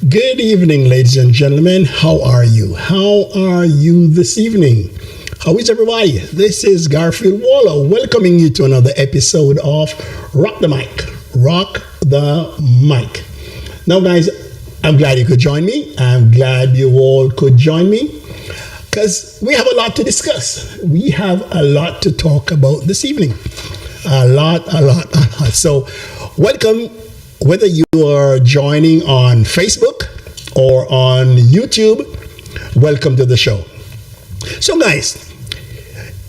Good evening, ladies and gentlemen. How are you? How are you this evening? How is everybody? This is Garfield Waller welcoming you to another episode of Rock the Mic. Rock the Mic. Now, guys, I'm glad you could join me. I'm glad you all could join me because we have a lot to discuss. We have a lot to talk about this evening. A lot. So, welcome. Whether you are joining on Facebook or on YouTube, welcome to the show. So guys,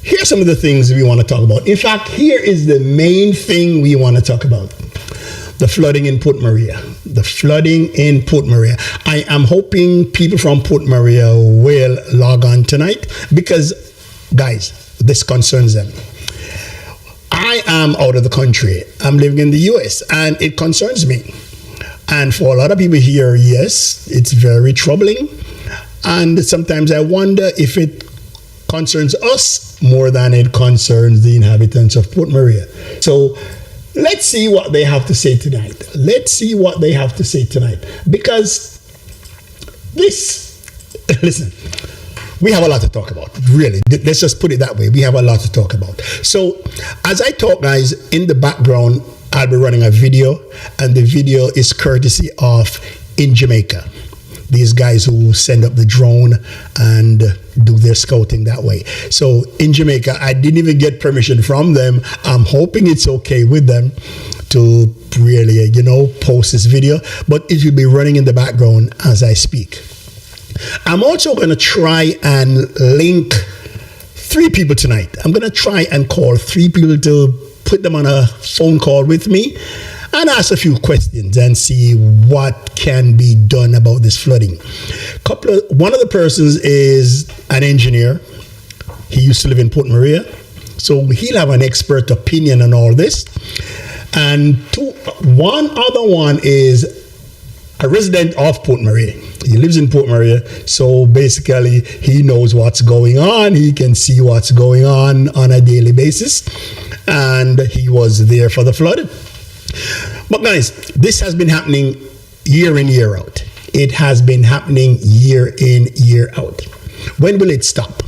here's some of the things we want to talk about. In fact, here is the main thing we want to talk about. The flooding in Port Maria. The flooding in Port Maria. I am hoping people from Port Maria will log on tonight because, guys, this concerns them. I am out of the country. I'm living in the US and it concerns me. And for a lot of people here, yes, it's very troubling. And sometimes I wonder if it concerns us more than it concerns the inhabitants of Port Maria. So let's see what they have to say tonight. Because listen, we have a lot to talk about, really. Let's just put it that way. We have a lot to talk about. So as I talk, guys, in the background, I'll be running a video, and the video is courtesy of InJamaica. These guys who send up the drone and do their scouting that way. So InJamaica, I didn't even get permission from them. I'm hoping it's okay with them to really, post this video, but it will be running in the background as I speak. I'm also going to try and link 3 people tonight. I'm going to try and call 3 people to put them on a phone call with me and ask a few questions and see what can be done about this flooding. One of the persons is an engineer. He used to live in Port Maria, so he'll have an expert opinion on all this. And one other one is a resident of Port Maria. He lives in Port Maria, so basically he knows what's going on. He can see what's going on a daily basis, and he was there for the flood. But guys, this has been happening year in, year out. It has been happening year in, year out. When will it stop?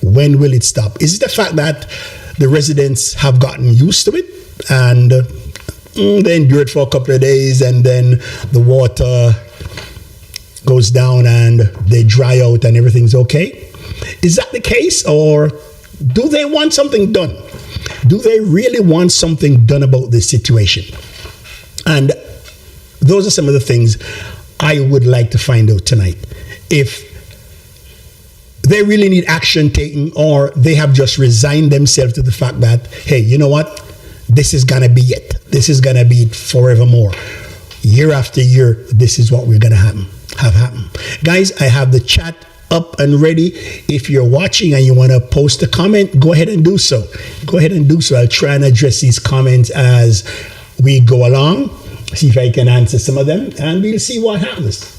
When will it stop? Is it the fact that the residents have gotten used to it and they endure it for a couple of days and then the water goes down and they dry out and everything's okay? Is that the case, or do they want something done? Do they really want something done about this situation? And those are some of the things I would like to find out tonight. If they really need action taken, or they have just resigned themselves to the fact that, hey, you know what? This is going to be it. This is going to be it forevermore. Year after year, this is what we're going to have happen. Guys, I have the chat up and ready. If you're watching and you want to post a comment, go ahead and do so. I'll try and address these comments as we go along, see if I can answer some of them, and we'll see what happens.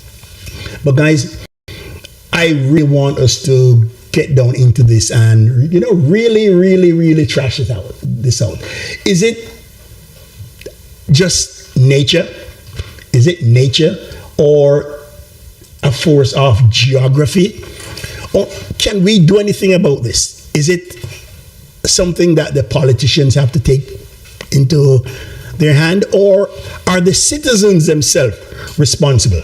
But guys, I really want us to get down into this and, really trash this out. Is it just nature? Is it nature or a force of geography? Or can we do anything about this? Is it something that the politicians have to take into their hand, or are the citizens themselves responsible?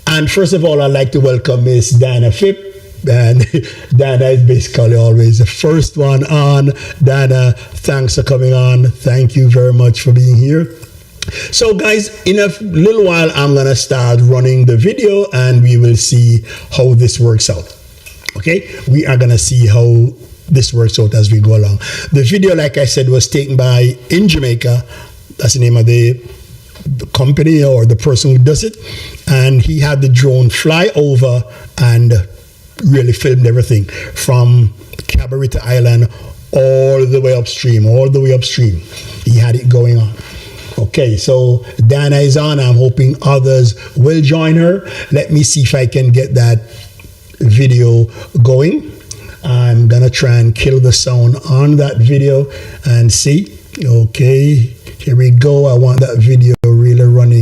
And first of all, I'd like to welcome Miss Dana Phipp. And Dana is basically always the first one on. Dana, thanks for coming on. Thank you very much for being here. So guys, in a little while, I'm going to start running the video and we will see how this works out. Okay? We are going to see how this works out as we go along. The video, like I said, was taken by InJamaica. That's the name of the company or the person who does it. And he had the drone fly over and really filmed everything from Cabarita Island all the way upstream. He had it going on. Okay, so Dana is on. I'm hoping others will join her. Let me see if I can get that video going. I'm gonna try and kill the sound on that video and see. Okay, here we go. I want that video really running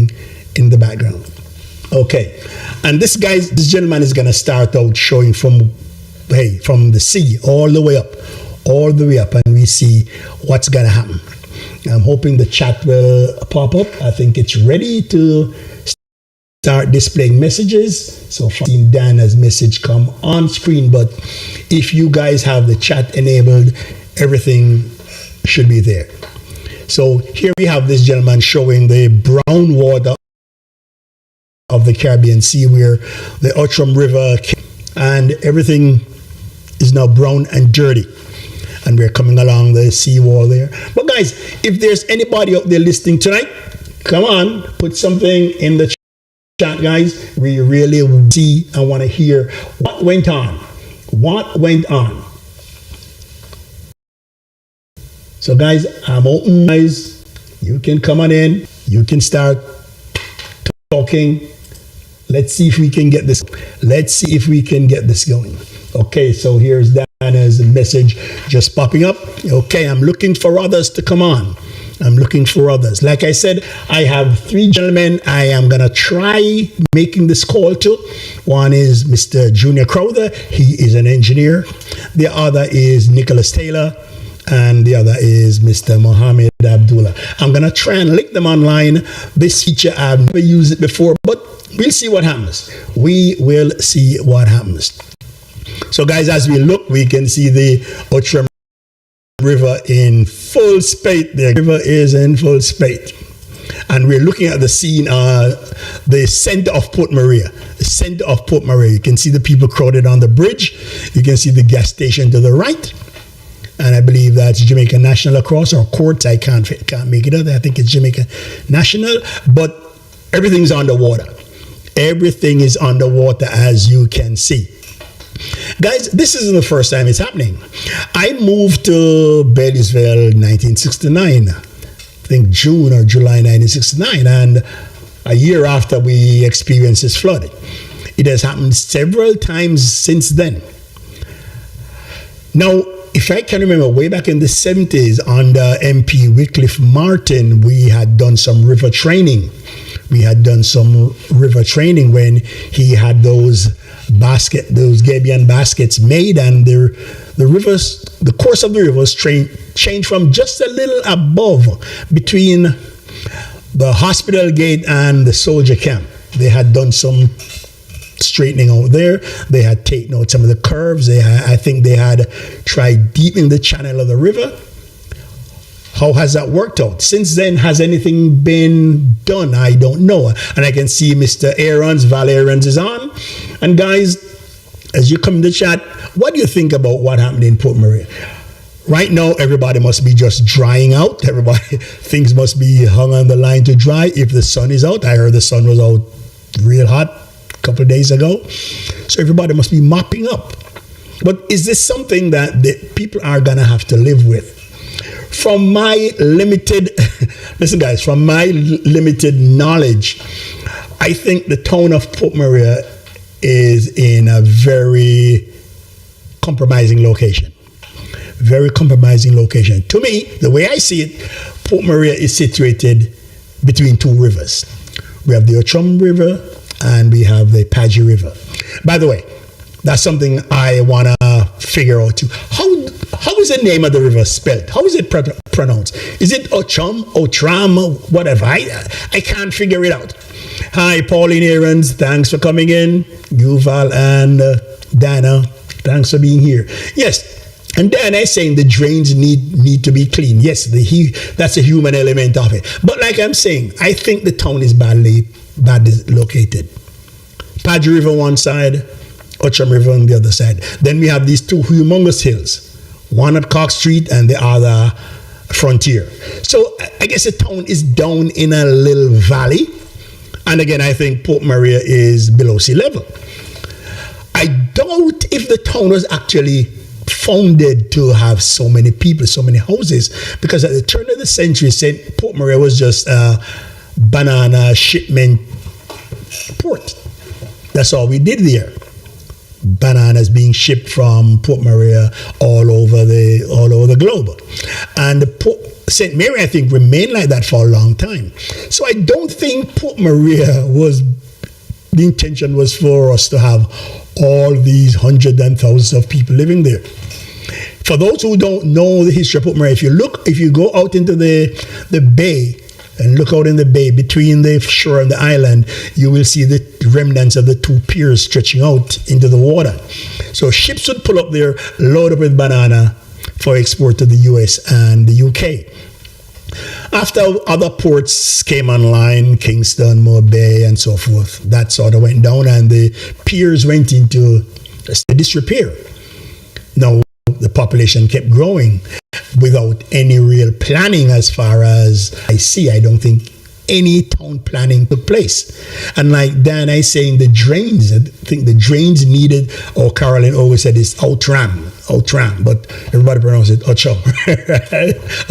in the background. Okay, and this gentleman is gonna start out showing from the sea all the way up, and we see what's gonna happen. I'm hoping the chat will pop up. I think it's ready to start displaying messages. So far, I've seen Dana's message come on screen, but if you guys have the chat enabled, everything should be there. So here we have this gentleman showing the brown water of the Caribbean Sea, where the Outram River, and everything is now brown and dirty, and we're coming along the seawall there. But guys, if there's anybody out there listening tonight, come on, put something in the chat, guys. We really see and want to hear what went on. So guys, I'm open, guys. You can come on in. You can start talking. Let's see if we can get this. Going. Okay, so here's Dana's message just popping up. Okay, I'm looking for others to come on. Like I said, I have 3 gentlemen I am going to try making this call to. One is Mr. Junior Crowther. He is an engineer. The other is Nicholas Taylor. And the other is Mr. Mohammed Abdullah. I'm going to try and link them online. This feature, I've never used it before, but we'll see what happens. So guys, as we look, we can see the Outram River in full spate. The river is in full spate. And we're looking at the scene, the center of Port Maria. You can see the people crowded on the bridge. You can see the gas station to the right. And I believe that's Jamaica National across, or Court. I can't make it out. I think it's Jamaica National. But everything's underwater. Everything is underwater, as you can see. Guys, this isn't the first time it's happening. I moved to Belliesville in 1969. I think June or July 1969. And a year after we experienced this flood. It has happened several times since then. Now, if I can remember, way back in the 70s, under MP Wycliffe Martin, we had done some river training. When he had those gabion baskets made, and the course of the rivers changed from just a little above between the hospital gate and the soldier camp. They had done some straightening out there. They had taken out some of the curves. I think they had tried deepening the channel of the river. How has that worked out? Since then, has anything been done? I don't know. And I can see Mr. Val Aarons is on. And guys, as you come in the chat, what do you think about what happened in Port Maria? Right now, everybody must be just drying out. Things must be hung on the line to dry if the sun is out. I heard the sun was out real hot couple of days ago, so everybody must be mopping up. But is this something that the people are gonna have to live with? From my limited knowledge, I think the town of Port Maria is in a very compromising location. To me, the way I see it, Port Maria is situated between 2 rivers. We have the Outram River and we have the Paget River. By the way, that's something I want to figure out too. How is the name of the river spelled? How is it pronounced? Is it Outram, whatever? I can't figure it out. Hi, Pauline Aarons. Thanks for coming in. Yuval and Dana, thanks for being here. Yes, and Dana is saying the drains need to be clean. Yes, that's a human element of it. But like I'm saying, I think the town is badly located. Paget River one side, Outram River on the other side. Then we have these 2 humongous hills, one at Cox Street and the other Frontier. So I guess the town is down in a little valley. And again, I think Port Maria is below sea level. I doubt if the town was actually founded to have so many people, so many houses, because at the turn of the century, Port Maria was just a banana shipment port. That's all we did there. Bananas being shipped from Port Maria all over the globe. And St. Mary, I think, remained like that for a long time. So I don't think Port Maria was, the intention was for us to have all these hundreds and thousands of people living there. For those who don't know the history of Port Maria, if you go out into the bay and look out in the bay between the shore and the island, you will see the remnants of the two piers stretching out into the water. So ships would pull up there, load up with banana for export to the US and the UK. After other ports came online, Kingston, Moore Bay, and so forth, that sort of went down and the piers went into disrepair. Now, the population kept growing without any real planning as far as I see. I don't think any town planning took place. And like Dan is saying, the drains, I think the drains needed, or Carolyn always said it's outram, but everybody pronounces it Ocho.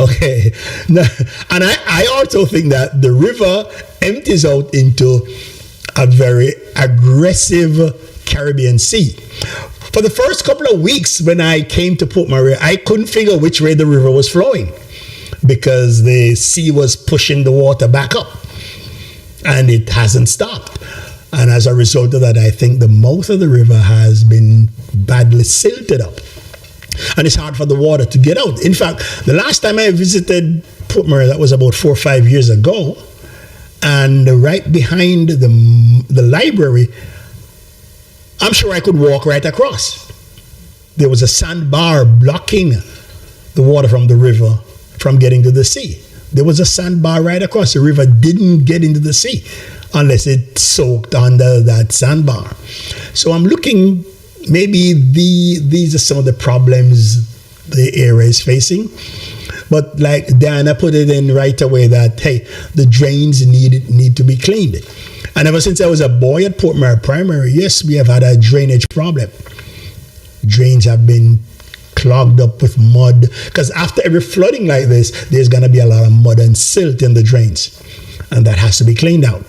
Okay. Now, and I also think that the river empties out into a very aggressive Caribbean Sea. For the first couple of weeks when I came to Port Maria, I couldn't figure which way the river was flowing because the sea was pushing the water back up and it hasn't stopped. And as a result of that, I think the mouth of the river has been badly silted up. And it's hard for the water to get out. In fact, the last time I visited Port Maria, that was about 4 or 5 years ago, and right behind the library, I'm sure I could walk right across. There was a sandbar blocking the water from the river from getting to the sea. There was a sandbar right across. The river didn't get into the sea unless it soaked under that sandbar. So I'm looking, maybe these are some of the problems the area is facing. But like Diana put it in right away that, hey, the drains need to be cleaned. And ever since I was a boy at Port Maria Primary, yes, we have had a drainage problem. Drains have been clogged up with mud. Because after every flooding like this, there's going to be a lot of mud and silt in the drains. And that has to be cleaned out.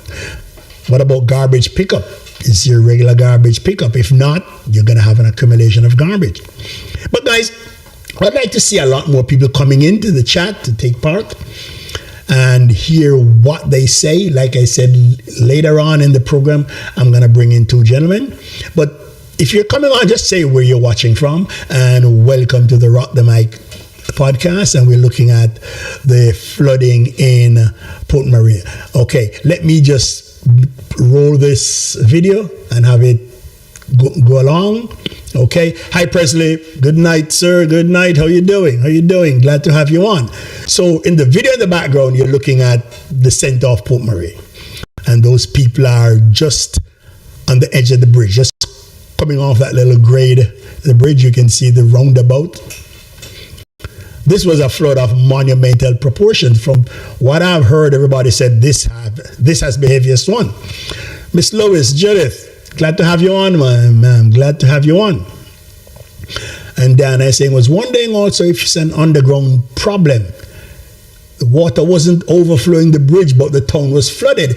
What about garbage pickup? Is your regular garbage pickup? If not, you're going to have an accumulation of garbage. But guys, I'd like to see a lot more people coming into the chat to take part and hear what they say. Like I said, later on in the program, I'm going to bring in two gentlemen. But if you're coming on, just say where you're watching from, and welcome to the Rock the Mic podcast. And we're looking at the flooding in Port Maria. Okay, let me just roll this video and have it go along. Okay. Hi, Presley. Good night, sir. Good night. How you doing? How you doing? Glad to have you on. So in the video in the background, you're looking at the center of Port Maria. And those people are just on the edge of the bridge, just coming off that little grade, the bridge. You can see the roundabout. This was a flood of monumental proportions. From what I've heard, everybody said this has the heaviest one. Miss Lois, Judith, glad to have you on, ma'am. Glad to have you on. And Dan is saying, was wondering also if it's an underground problem. The water wasn't overflowing the bridge, but the town was flooded.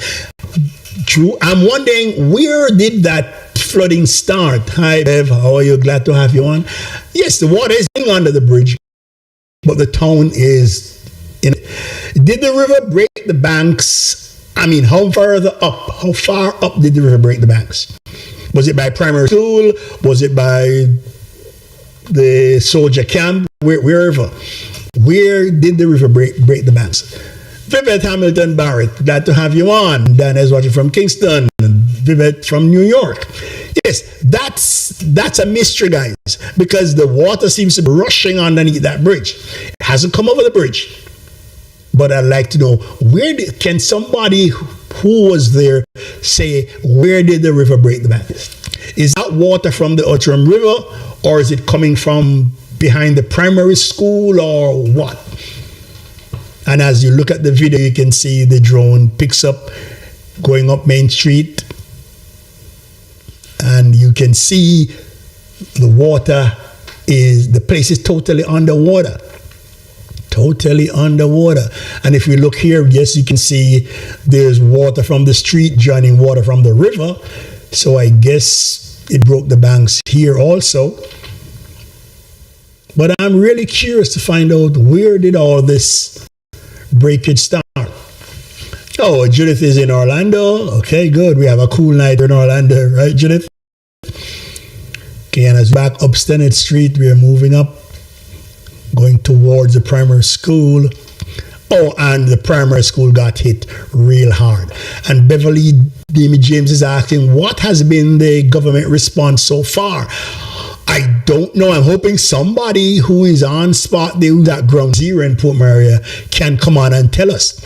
True. I'm wondering, where did that flooding start? Hi, Bev. How are you? Glad to have you on. Yes, the water is going under the bridge, but the town is in it. Did the river break the banks? I mean, how far up did the river break the banks? Was it by primary school? Was it by the soldier camp? Wherever. Where did the river break the banks? Vivette Hamilton Barrett, glad to have you on. Dan is watching from Kingston. Vivette from New York. Yes, that's a mystery, guys, because the water seems to be rushing underneath that bridge. It hasn't come over the bridge. But I'd like to know, can somebody who was there say, where did the river break the banks? Is that water from the Outram River, or is it coming from behind the primary school, or what? And as you look at the video, you can see the drone picks up going up Main Street, and you can see the place is totally underwater. Totally underwater. And if you look here, yes, you can see there's water from the street joining water from the river. So I guess it broke the banks here also. But I'm really curious to find out, where did all this breakage start? Oh, Judith is in Orlando. Okay, good. We have a cool night in Orlando, right, Judith? Okay, and as back up Stennett Street, we are moving up, going towards the primary school. Oh, and the primary school got hit real hard. And Beverly Demi James is asking, what has been the government response so far? I don't know. I'm hoping somebody who is on spot there, who's at ground zero in Port Maria, can come on and tell us.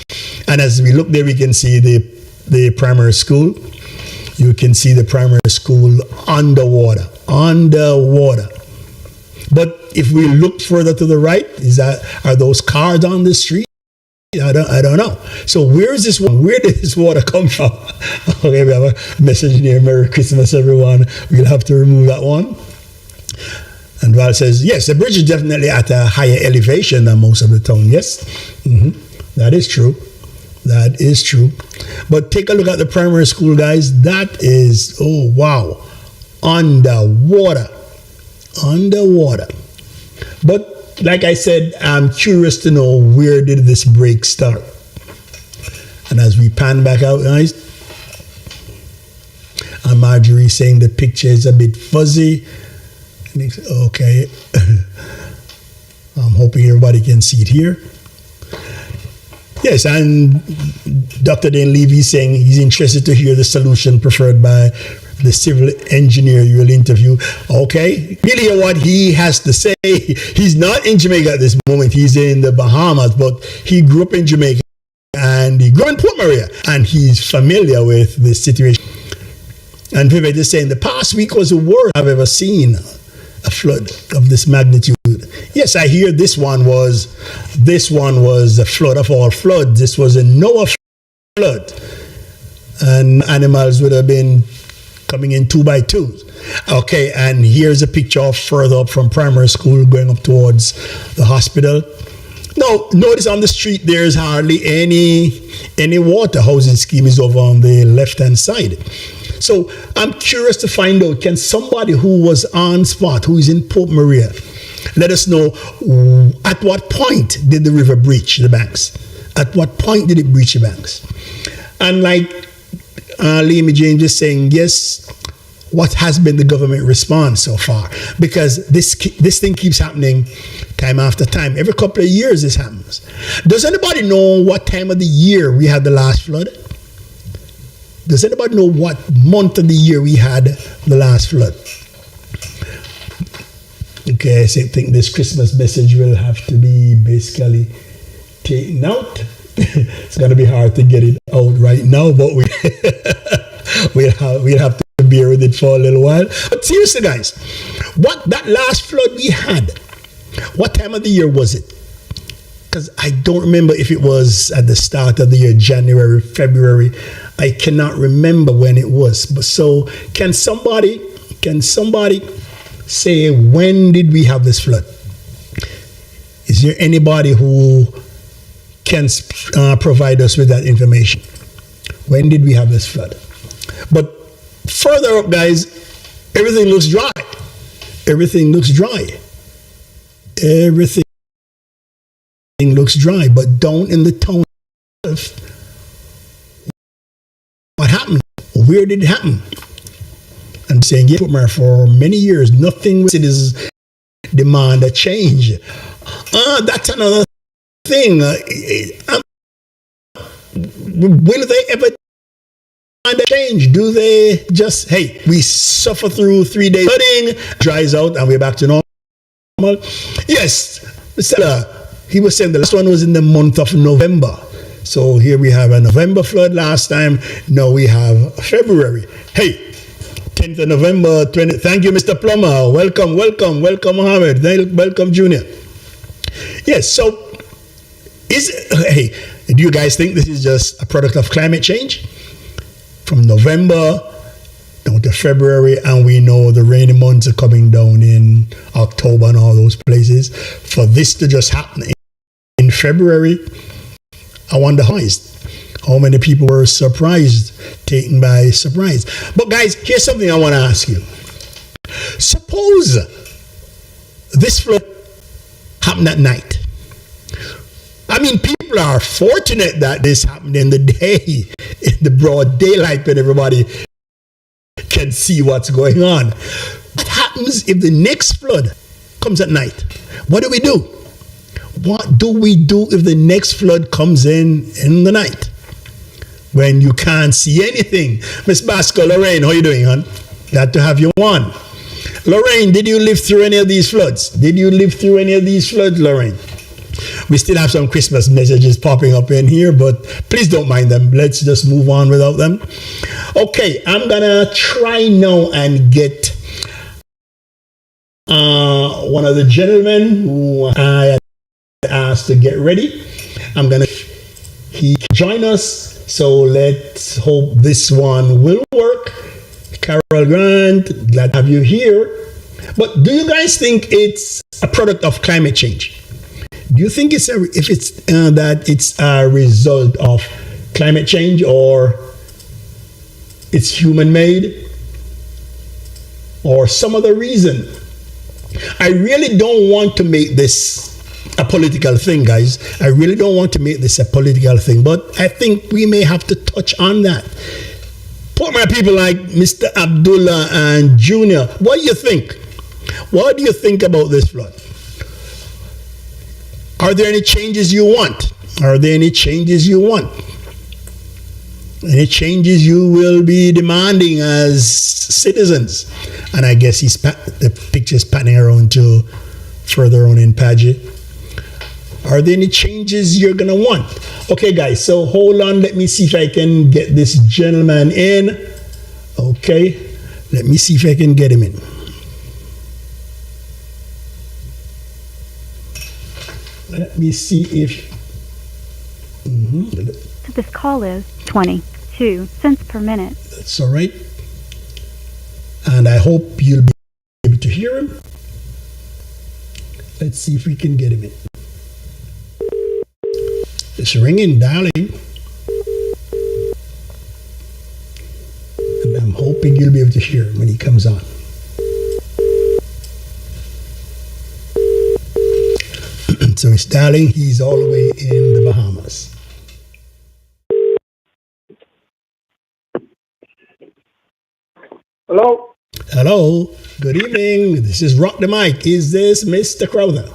And as we look there, we can see the primary school. You can see the primary school underwater. But if we look further to the right, are those cars on the street? I don't know. So where is this one? Where did this water come from? Okay, we have a message here. Merry Christmas, everyone. We'll have to remove that one. And Val says, yes, the bridge is definitely at a higher elevation than most of the town. Yes, that is true. That is true. But take a look at the primary school, guys. That is, oh, wow. Underwater. But like I said, I'm curious to know, where did this break start? And as we pan back out, guys, and Marjorie saying the picture is a bit fuzzy. Okay. I'm hoping everybody can see it here. Yes, and Dr. Dane Levy saying he's interested to hear the solution preferred by the civil engineer you will interview. Okay, really hear what he has to say. He's not in Jamaica at this moment. He's in the Bahamas, but he grew up in Jamaica and he grew in Port Maria, and he's familiar with the situation. And Vivek is saying the past week was the worst I've ever seen a flood of this magnitude. Yes, I hear this one was a flood of all floods. This was a Noah flood, and animals would have been coming in 2 by 2s. Okay, and here's a picture further up from primary school going up towards the hospital. Now, notice on the street there's hardly any water. Housing scheme is over on the left-hand side. So I'm curious to find out, can somebody who was on spot, who is in Port Maria, let us know at what point did the river breach the banks? At what point did it breach the banks? And like Liam James is saying, yes, what has been the government response so far? Because this thing keeps happening time after time. Every couple of years this happens. Does anybody know what time of the year we had the last flood? Does anybody know what month of the year we had the last flood? Okay, I think this Christmas message will have to be basically taken out. It's going to be hard to get it out right now, but we'll have to bear with it for a little while. But seriously, guys, that last flood we had, what time of the year was it? Because I don't remember if it was at the start of the year, January, February. I cannot remember when it was. But so can somebody say, when did we have this flood? Is there anybody who can provide us with that information? When did we have this flood? But further up, guys, everything looks dry. Everything looks dry. Everything looks dry. But down in the town, what happened? Where did it happen? I'm saying, yeah, for many years, nothing with citizens demand a change. That's another thing. Will they ever demand a change? Do they just, hey, we suffer through 3 days flooding, dries out, and we're back to normal? Yes, he was saying the last one was in the month of November. So here we have a November flood last time. Now we have February. Hey, 10th of November 20. Thank you, Mr. Plummer. Welcome, Mohammed. Welcome, Junior. Yes, so do you guys think this is just a product of climate change? From November down to February, and we know the rainy months are coming down in October and all those places. For this to just happen in February, I wonder how many people were surprised, taken by surprise. But guys, here's something I want to ask you. Suppose this flood happened at night. I mean, people are fortunate that this happened in the day, in the broad daylight, when everybody can see what's going on. What happens if the next flood comes at night? What do we do? What do we do if the next flood comes in the night, when you can't see anything? Miss Basco, Lorraine, how you doing, hon? Glad to have you on. Lorraine, did you live through any of these floods? Lorraine? We still have some Christmas messages popping up in here, but please don't mind them. Let's just move on without them. Okay, I'm gonna try now and get one of the gentlemen who I had asked to get ready. He join us, so let's hope this one will work. Carol Grant, glad to have you here. But do you guys think it's a product of climate change? Do you think it's a result of climate change, or it's human made, or some other reason? I really don't want to make this a political thing, guys. I really don't want to make this a political thing, but I think we may have to touch on that. Put my people like Mr. Abdullah and Junior, what do you think? What do you think about this flood? Are there any changes you want? Any changes you will be demanding as citizens? And I guess the picture's panning around to further on in Paget. Are there any changes you're going to want? Okay, guys, so hold on. Let me see if I can get this gentleman in. Okay, let me see if I can get him in. Let me see if... This call is 22 cents per minute. That's all right. And I hope you'll be able to hear him. Let's see if we can get him in. It's ringing, darling. And I'm hoping you'll be able to hear him when he comes on. So it's darling, he's all the way in the Bahamas. Hello. Hello. Good evening. This is Rock the Mic. Is this Mr. Crowther?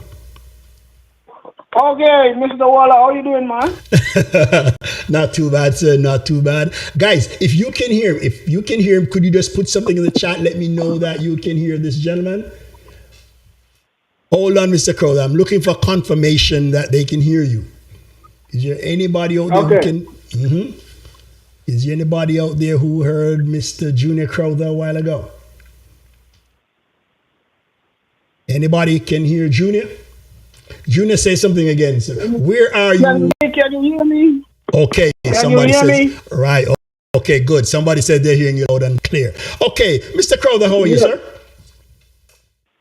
Okay, Mr. Waller, how you doing, man? Not too bad, sir. Not too bad. Guys, if you can hear him, could you just put something in the chat? Let me know that you can hear this gentleman. Hold on, Mr. Crowther. I'm looking for confirmation that they can hear you. Is there anybody out there who can? Is there anybody out there who heard Mr. Junior Crowther a while ago? Anybody can hear Junior? Junior, say something again, sir. Where are you? Can you hear me? Okay, somebody says, right. Okay, good. Somebody said they're hearing you loud and clear. Okay, Mr. Crowther, how are you, sir?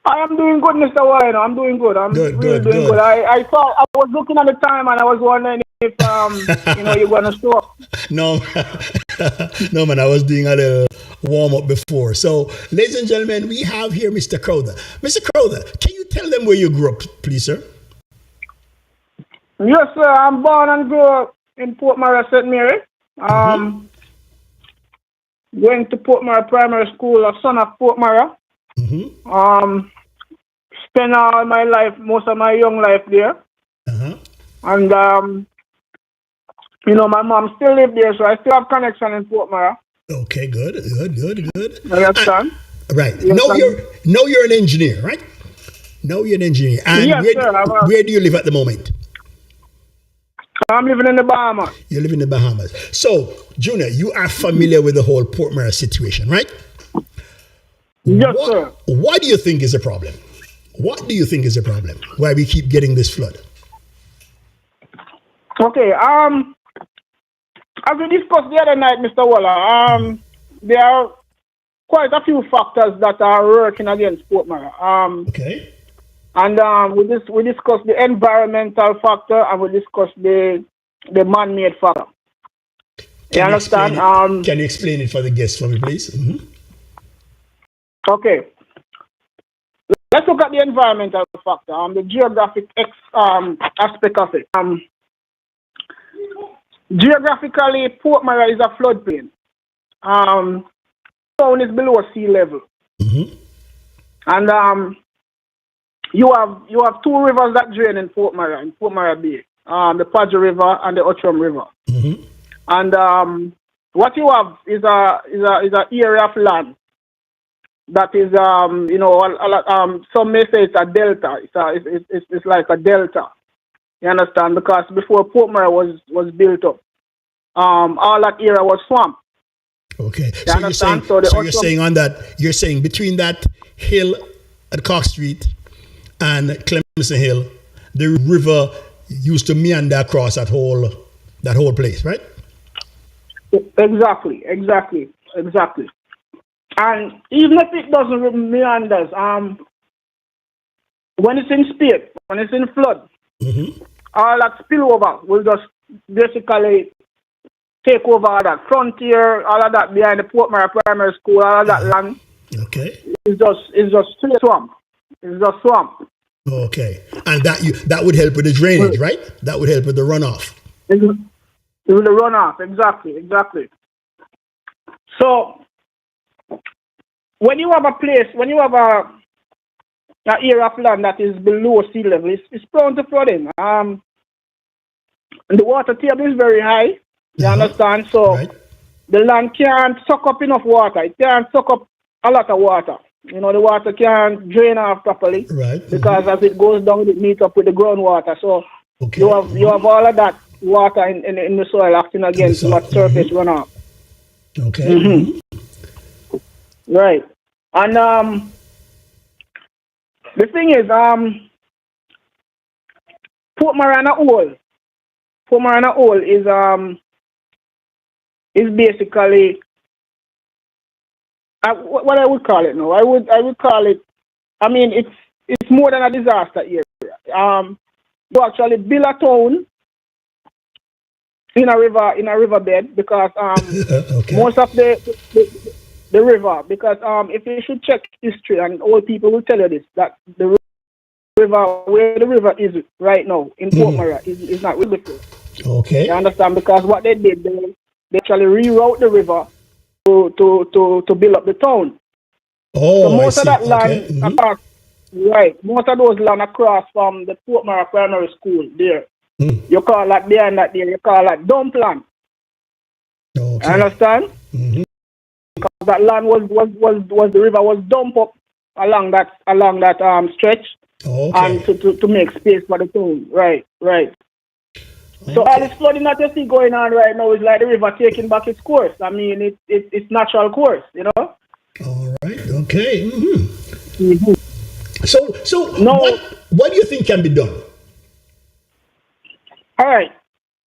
I am doing good, Mr. Waller. I'm doing good. I'm good, really doing good. I was looking at the time and I was wondering if you're gonna stop. No, no, man. I was doing a little warm up before. So, ladies and gentlemen, we have here Mr. Crowther. Mr. Crowther, can you tell them where you grew up, please, sir? Yes, sir. I'm born and grew up in Port Mara, St. Mary. Went to Port Mara Primary School, a son of Port Mara. Spent all my life, most of my young life there. And, my mom still lives there, so I still have connection in Port Mara. Okay, good. Understand? Right. You're an engineer, right? No, you're an engineer. And yes, sir. Where do you live at the moment? I'm living in the Bahamas. You live in the Bahamas. So, Junior, you are familiar with the whole Port Mara situation, right? Yes, sir. What do you think is the problem? Why we keep getting this flood? Okay. As we discussed the other night, Mr. Waller, there are quite a few factors that are working against Port Mara. Okay. And we discussed the environmental factor and we discussed the man-made factor. You understand? Can you explain it for the guests for me, please? Okay. Let's look at the environmental factor, the geographic aspect of it. geographically, Port Mara is a floodplain. Town is below sea level, and you have two rivers that drain in Port Mara Bay, the Padre River and the Outram River. And what you have is a area of land that is some may say it's a delta. It's like a delta. You understand? Because before Port Mara was built up, all that area was swamp. Okay. So you're saying on that, you're saying between that hill at Cork Street and Clemson Hill, the river used to meander across that whole place, right? Exactly. And even if it doesn't meander, when it's in spate, when it's in flood, all that spillover will just basically take over that frontier, all of that behind the Port Mara Primary School, all of that land. Okay. It's just straight swamp. It's just swamp. Okay. And that would help with the drainage, right? That would help with the runoff. It will the runoff, exactly. So when you have a area of land that is below sea level, it's prone to flooding. And the water table is very high. You understand? So the land can't suck up enough water. It can't suck up a lot of water. The water can't drain off properly. Right. Because as it goes down, it meets up with the groundwater. So you have all of that water in the soil acting against that surface runoff. Okay. Right. And the thing is, Port Marana Hole is basically what I would call it now. I would call it. I mean, it's more than a disaster area. You actually build a town in a riverbed because most of the river, because if you should check history, and old people will tell you this, that the river, where the river is right now in Port Mara is not really full. Okay. You understand? Because what they did, they actually reroute the river to build up the town. Oh, so most I of see. that land across, most of those land across from the Port Mara Primary School there. You call that behind that there, you call that dump land. Okay. You understand? Because that land was the river was dumped up along that stretch, and to make space for the town. Right. So all this flooding that you see going on right now is like the river taking back its course. I mean, it's natural course, All right. Okay. So no, what do you think can be done? All right.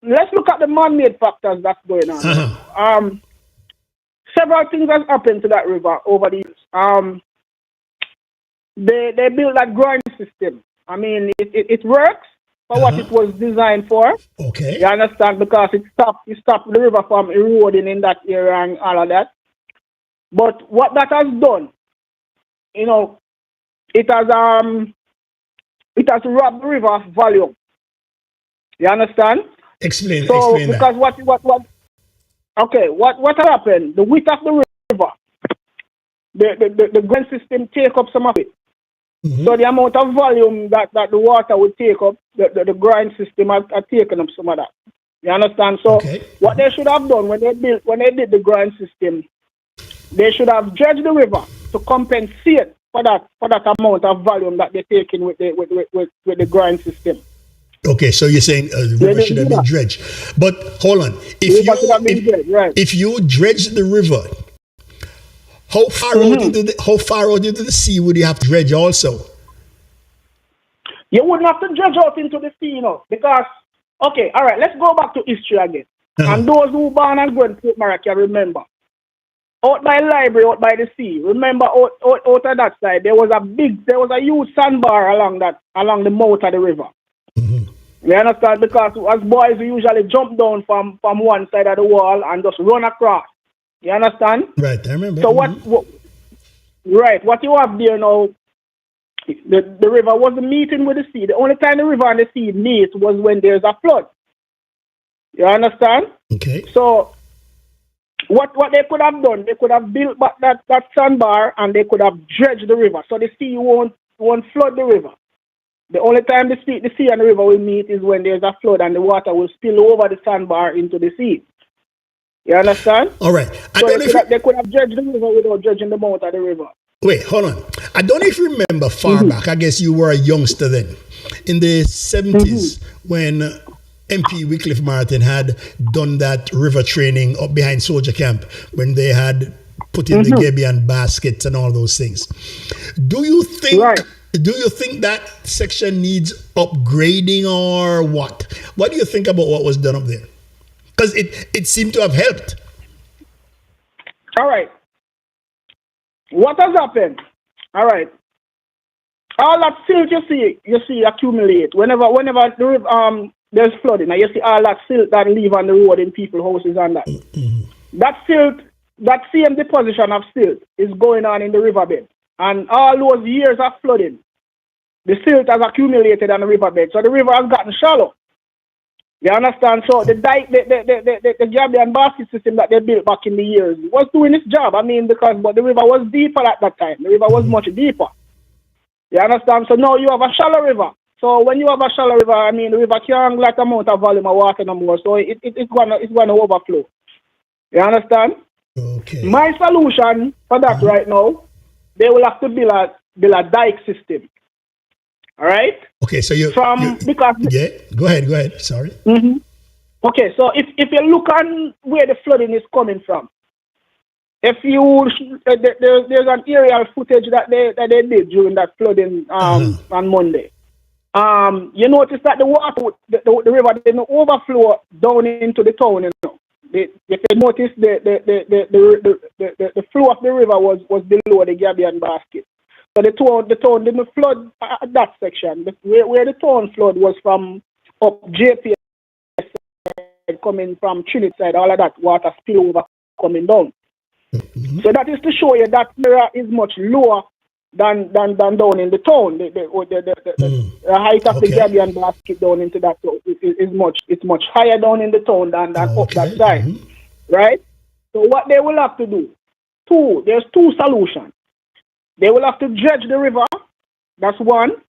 Let's look at the man-made factors that's going on. Several things have happened to that river over the years. They built that ground system. I mean, it works for what it was designed for. Okay. You understand? Because it stopped the river from eroding in that area and all of that. But what that has done, it has robbed the river of volume. You understand? Explain because that. what happened? The width of the river, the ground system take up some of it. So the amount of volume that the water would take up, the ground system had taken up some of that. You understand? So what they should have done when they did the ground system, they should have dredged the river to compensate for that amount of volume that they're taking with the ground system. Okay, so you're saying the river should have been dredged. But hold on. If you dredge the river, how far out into the sea would you have to dredge also? You wouldn't have to dredge out into the sea, because, all right, let's go back to history again. And those who born and grown in Port Mara can remember. Out by the library, out by the sea, remember out of that side, there was a huge sandbar along the mouth of the river. You understand? Because as boys, we usually jump down from one side of the wall and just run across. You understand? Right, I remember. So what you have there now, the river was meeting with the sea. The only time the river and the sea meet was when there's a flood. You understand? Okay. So what they could have done, they could have built back that sandbar and they could have dredged the river. So the sea won't flood the river. The only time the sea and the river will meet is when there's a flood and the water will spill over the sandbar into the sea. You understand? All right. So they could have dredged the river without dredging the mouth of the river. Wait, hold on. I don't know if you remember far back. I guess you were a youngster then. In the 70s, when MP Wycliffe Martin had done that river training up behind Soldier Camp, when they had put in the Gebian baskets and all those things. Do you think that section needs upgrading or what? What do you think about what was done up there? Because it seemed to have helped. All right. What has happened? All right. All that silt you see accumulate whenever the river, there's flooding. And you see all that silt that leave on the road in people's houses and that. That silt, that same deposition of silt is going on in the riverbed. And all those years of flooding, the silt has accumulated on the riverbed. So the river has gotten shallow. You understand? So the dike, the Gambian basket system that they built back in the years was doing its job. I mean, but the river was deeper at that time. The river was much deeper. You understand? So now you have a shallow river. So when you have a shallow river, I mean, the river can't handle that amount of volume of water no more. So it's gonna overflow. You understand? Okay. My solution for that right now, they will have to build a dike system. All right. Okay, so because go ahead. Sorry. Okay, so if you look on where the flooding is coming from, if you there's an aerial footage that they did during that flooding on Monday. You notice that the water, the river didn't overflow down into the town. You know, if you notice the flow of the river was below the Gabian basket. So the town didn't flood at that section. Where the town flood was from up JP side, coming from Trinity side, all of that water spill over coming down. So that is to show you that area is much lower than down in the town. The height of the Gabian basket down into that town is much higher down in the town than up that side. Right? So what they will have to do, there's two solutions. They will have to dredge the river. That's one.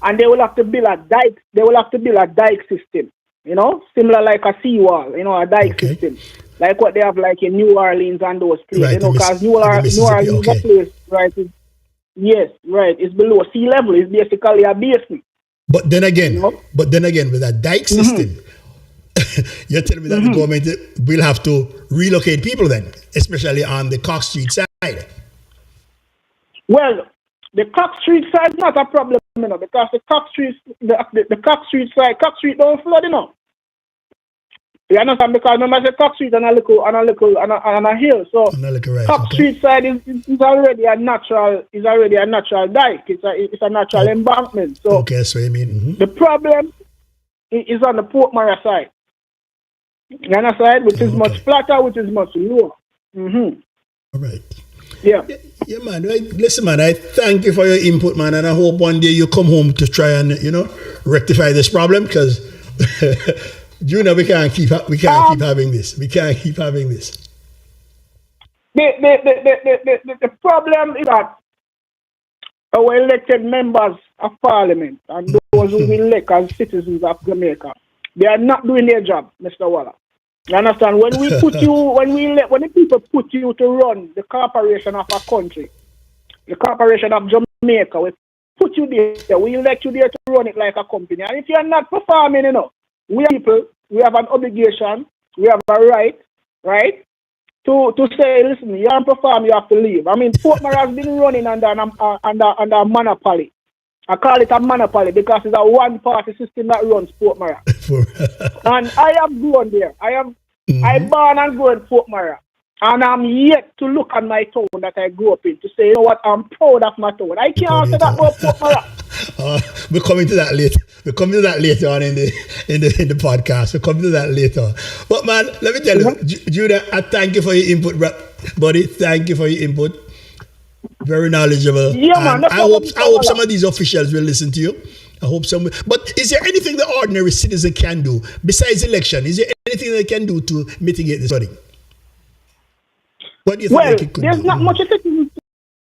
And they will have to build a dike. They will have to build a dike system. You know, similar like a seawall. You know, a dike system, like what they have like in New Orleans and those places. Right, you know, because New Orleans is a place, right? It's below sea level. It's basically a basin. But then again, with that dike system, you're telling me that the government will have to relocate people then, especially on the Cox Street side. Well, the Cox Street side is not a problem, you know, because the Cox Street don't flood, you know. You understand? Because remember, the Cox Street on a hill, so Cox Street side is already a natural dike. It's a natural embankment. So so you mean the problem is on the Port Mara side. You understand? Which is much flatter, which is much lower. All right. Yeah, man. Listen, man, I thank you for your input, man, and I hope one day you come home to try and rectify this problem, because we can't keep having this. We can't keep having this. The problem is that our elected members of Parliament and those who we elect as citizens of Jamaica, they are not doing their job, Mr. Waller. You understand? When the people put you to run the corporation of a country, the corporation of Jamaica, we put you there, we elect you there to run it like a company. And if you're not performing, we are people, we have an obligation, we have a right, to say, listen, you aren't perform, you have to leave. I mean, Port Mara has been running under a monopoly. I call it a monopoly because it's a one-party system that runs Port Mara. And I have grown there. I born and grew in Port Mara. And I'm yet to look at my town that I grew up in to say, you know what, I'm proud of my town. I can't say that about Port Mara. We're coming to that later. We're coming to that later on in the podcast. We're coming to that later on. But man, let me tell you, Judah, I thank you for your input, buddy. Thank you for your input. Very knowledgeable. Yeah, man. I hope some of these officials will listen to you I hope so. But is there anything the ordinary citizen can do besides election? Is there anything they can do to mitigate this flooding? What do you think Well, they could there's do? not much the citizens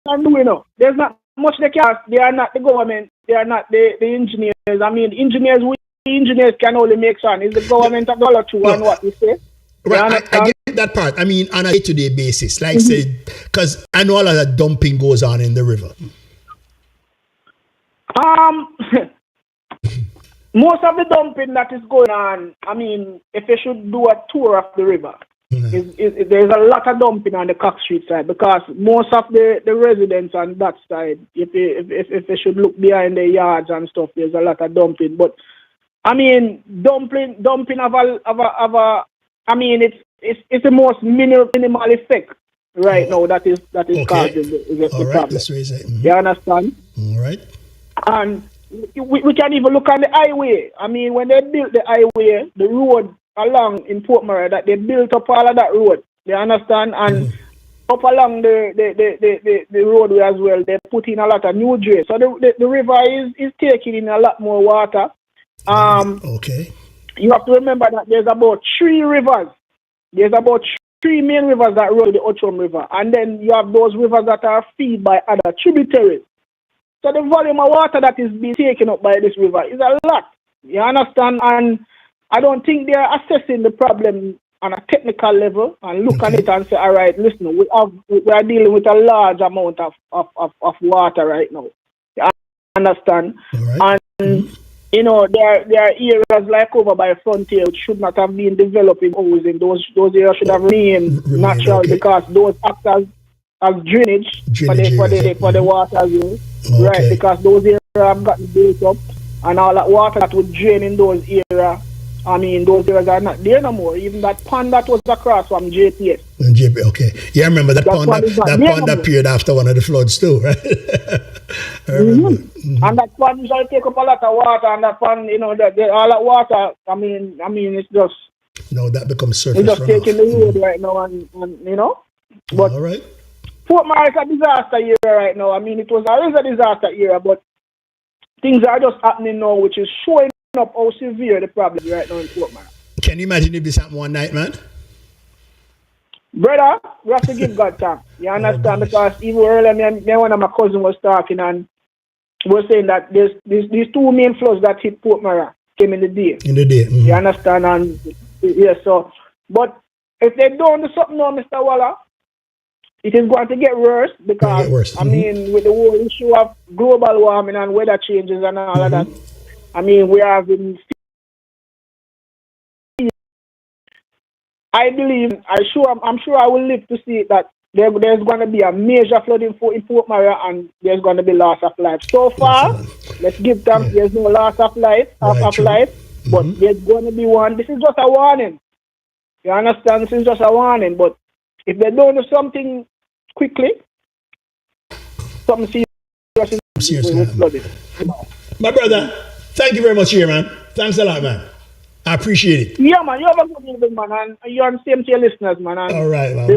can do, you know. There's not much they can. They are not the government. They are not the engineers. I mean, engineers can only make sense. It's the government of dollar two and what you say. Right, I get that part. I mean, on a day-to-day basis, like say, because I know a lot of dumping goes on in the river. Most of the dumping that is going on, I mean, if you should do a tour of the river, there's a lot of dumping on the Cox Street side because most of the residents on that side, if you should look behind the yards and stuff, there's a lot of dumping. But I mean, dumping of a I mean, it's the most minimal effect right now that is causing the problem. That's what you say. You understand? All right. And we can even look on the highway. I mean, when they built the highway, the road along in Port Murray, that they built up all of that road. You understand? And up along the roadway as well, they put in a lot of new drains. So the river is taking in a lot more water. You have to remember that there's about 3 rivers. There's about 3 main rivers that run the Ochum River. And then you have those rivers that are fed by other tributaries. So the volume of water that is being taken up by this river is a lot. You understand? And I don't think they are assessing the problem on a technical level and look at it and say, all right, listen, we are dealing with a large amount of water right now. You understand? Right. And you know, there are areas like over by Frontier which should not have been developing housing. Those areas should have remained natural because those act as drainage for the water use. Right, because those areas have gotten built up and all that water that would drain in those areas, I mean, those areas are not there no more. Even that pond that was across from JPS. Yeah, I remember that pond that appeared after one of the floods too, right? And that pond usually take up a lot of water, and that pond, you know, all that water, I mean, it's just... No, that becomes surface runoff. It's just taking the road right now, and you know? But all right. Fort Murray is a disaster area right now. I mean, it was always a disaster area, but things are just happening now, which is showing up how severe the problem is right now in Fort Murray. Can you imagine if this happened one night, man? Brother, we have to give God thanks. You understand? Because even earlier, me one of my cousins was talking and was saying that these 2 main floods that hit Fort Murray came in the day. You understand? And yeah, so, but if they don't do something now, Mr. Waller, it is going to get worse because, I mean, with the whole issue of global warming and weather changes and all of that, I mean, we have been... I believe, I'm sure I will live to see that there's going to be a major flooding in Fort Murray and there's going to be loss of life. So far, let's give them, there's no loss of life, but there's going to be one. This is just a warning. You understand? This is just a warning, but if they don't do something quickly, something serious will flood it. My brother, thank you very much here, man. Thanks a lot, man. I appreciate it. Yeah, man. You have a good evening, man. And you're on the same to your listeners, man. All right, man.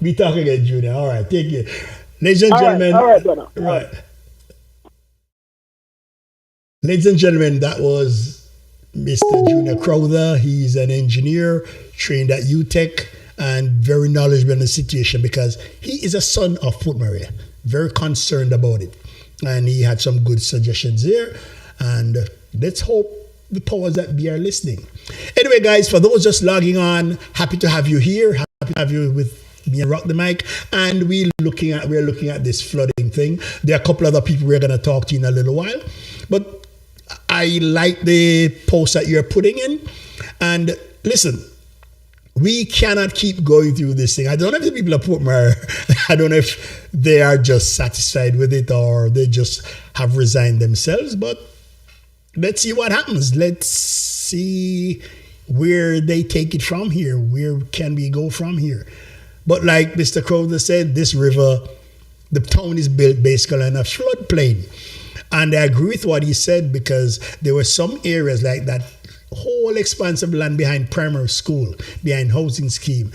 We talk again, Junior. All right. Take care. Ladies and gentlemen. All right, brother. Right. Ladies and gentlemen, that was Mr. Junior Crowther. He's an engineer trained at UTech and very knowledgeable in the situation because he is a son of Fort Murray. Very concerned about it. And he had some good suggestions there. And let's hope the powers that be are listening. Anyway, guys, for those just logging on, happy to have you here. Happy to have you with me and Rock the Mic. And we're looking at this flooding thing. There are a couple other people we're going to talk to in a little while. But I like the post that you're putting in. And listen, we cannot keep going through this thing. I don't know if the people of Port Murray, I don't know if they are just satisfied with it or they just have resigned themselves, but let's see what happens. Let's see where they take it from here. Where can we go from here? But like Mr. Crowther said, this river, the town is built basically on a floodplain. And I agree with what he said because there were some areas like that whole expanse of land behind primary school, behind housing scheme,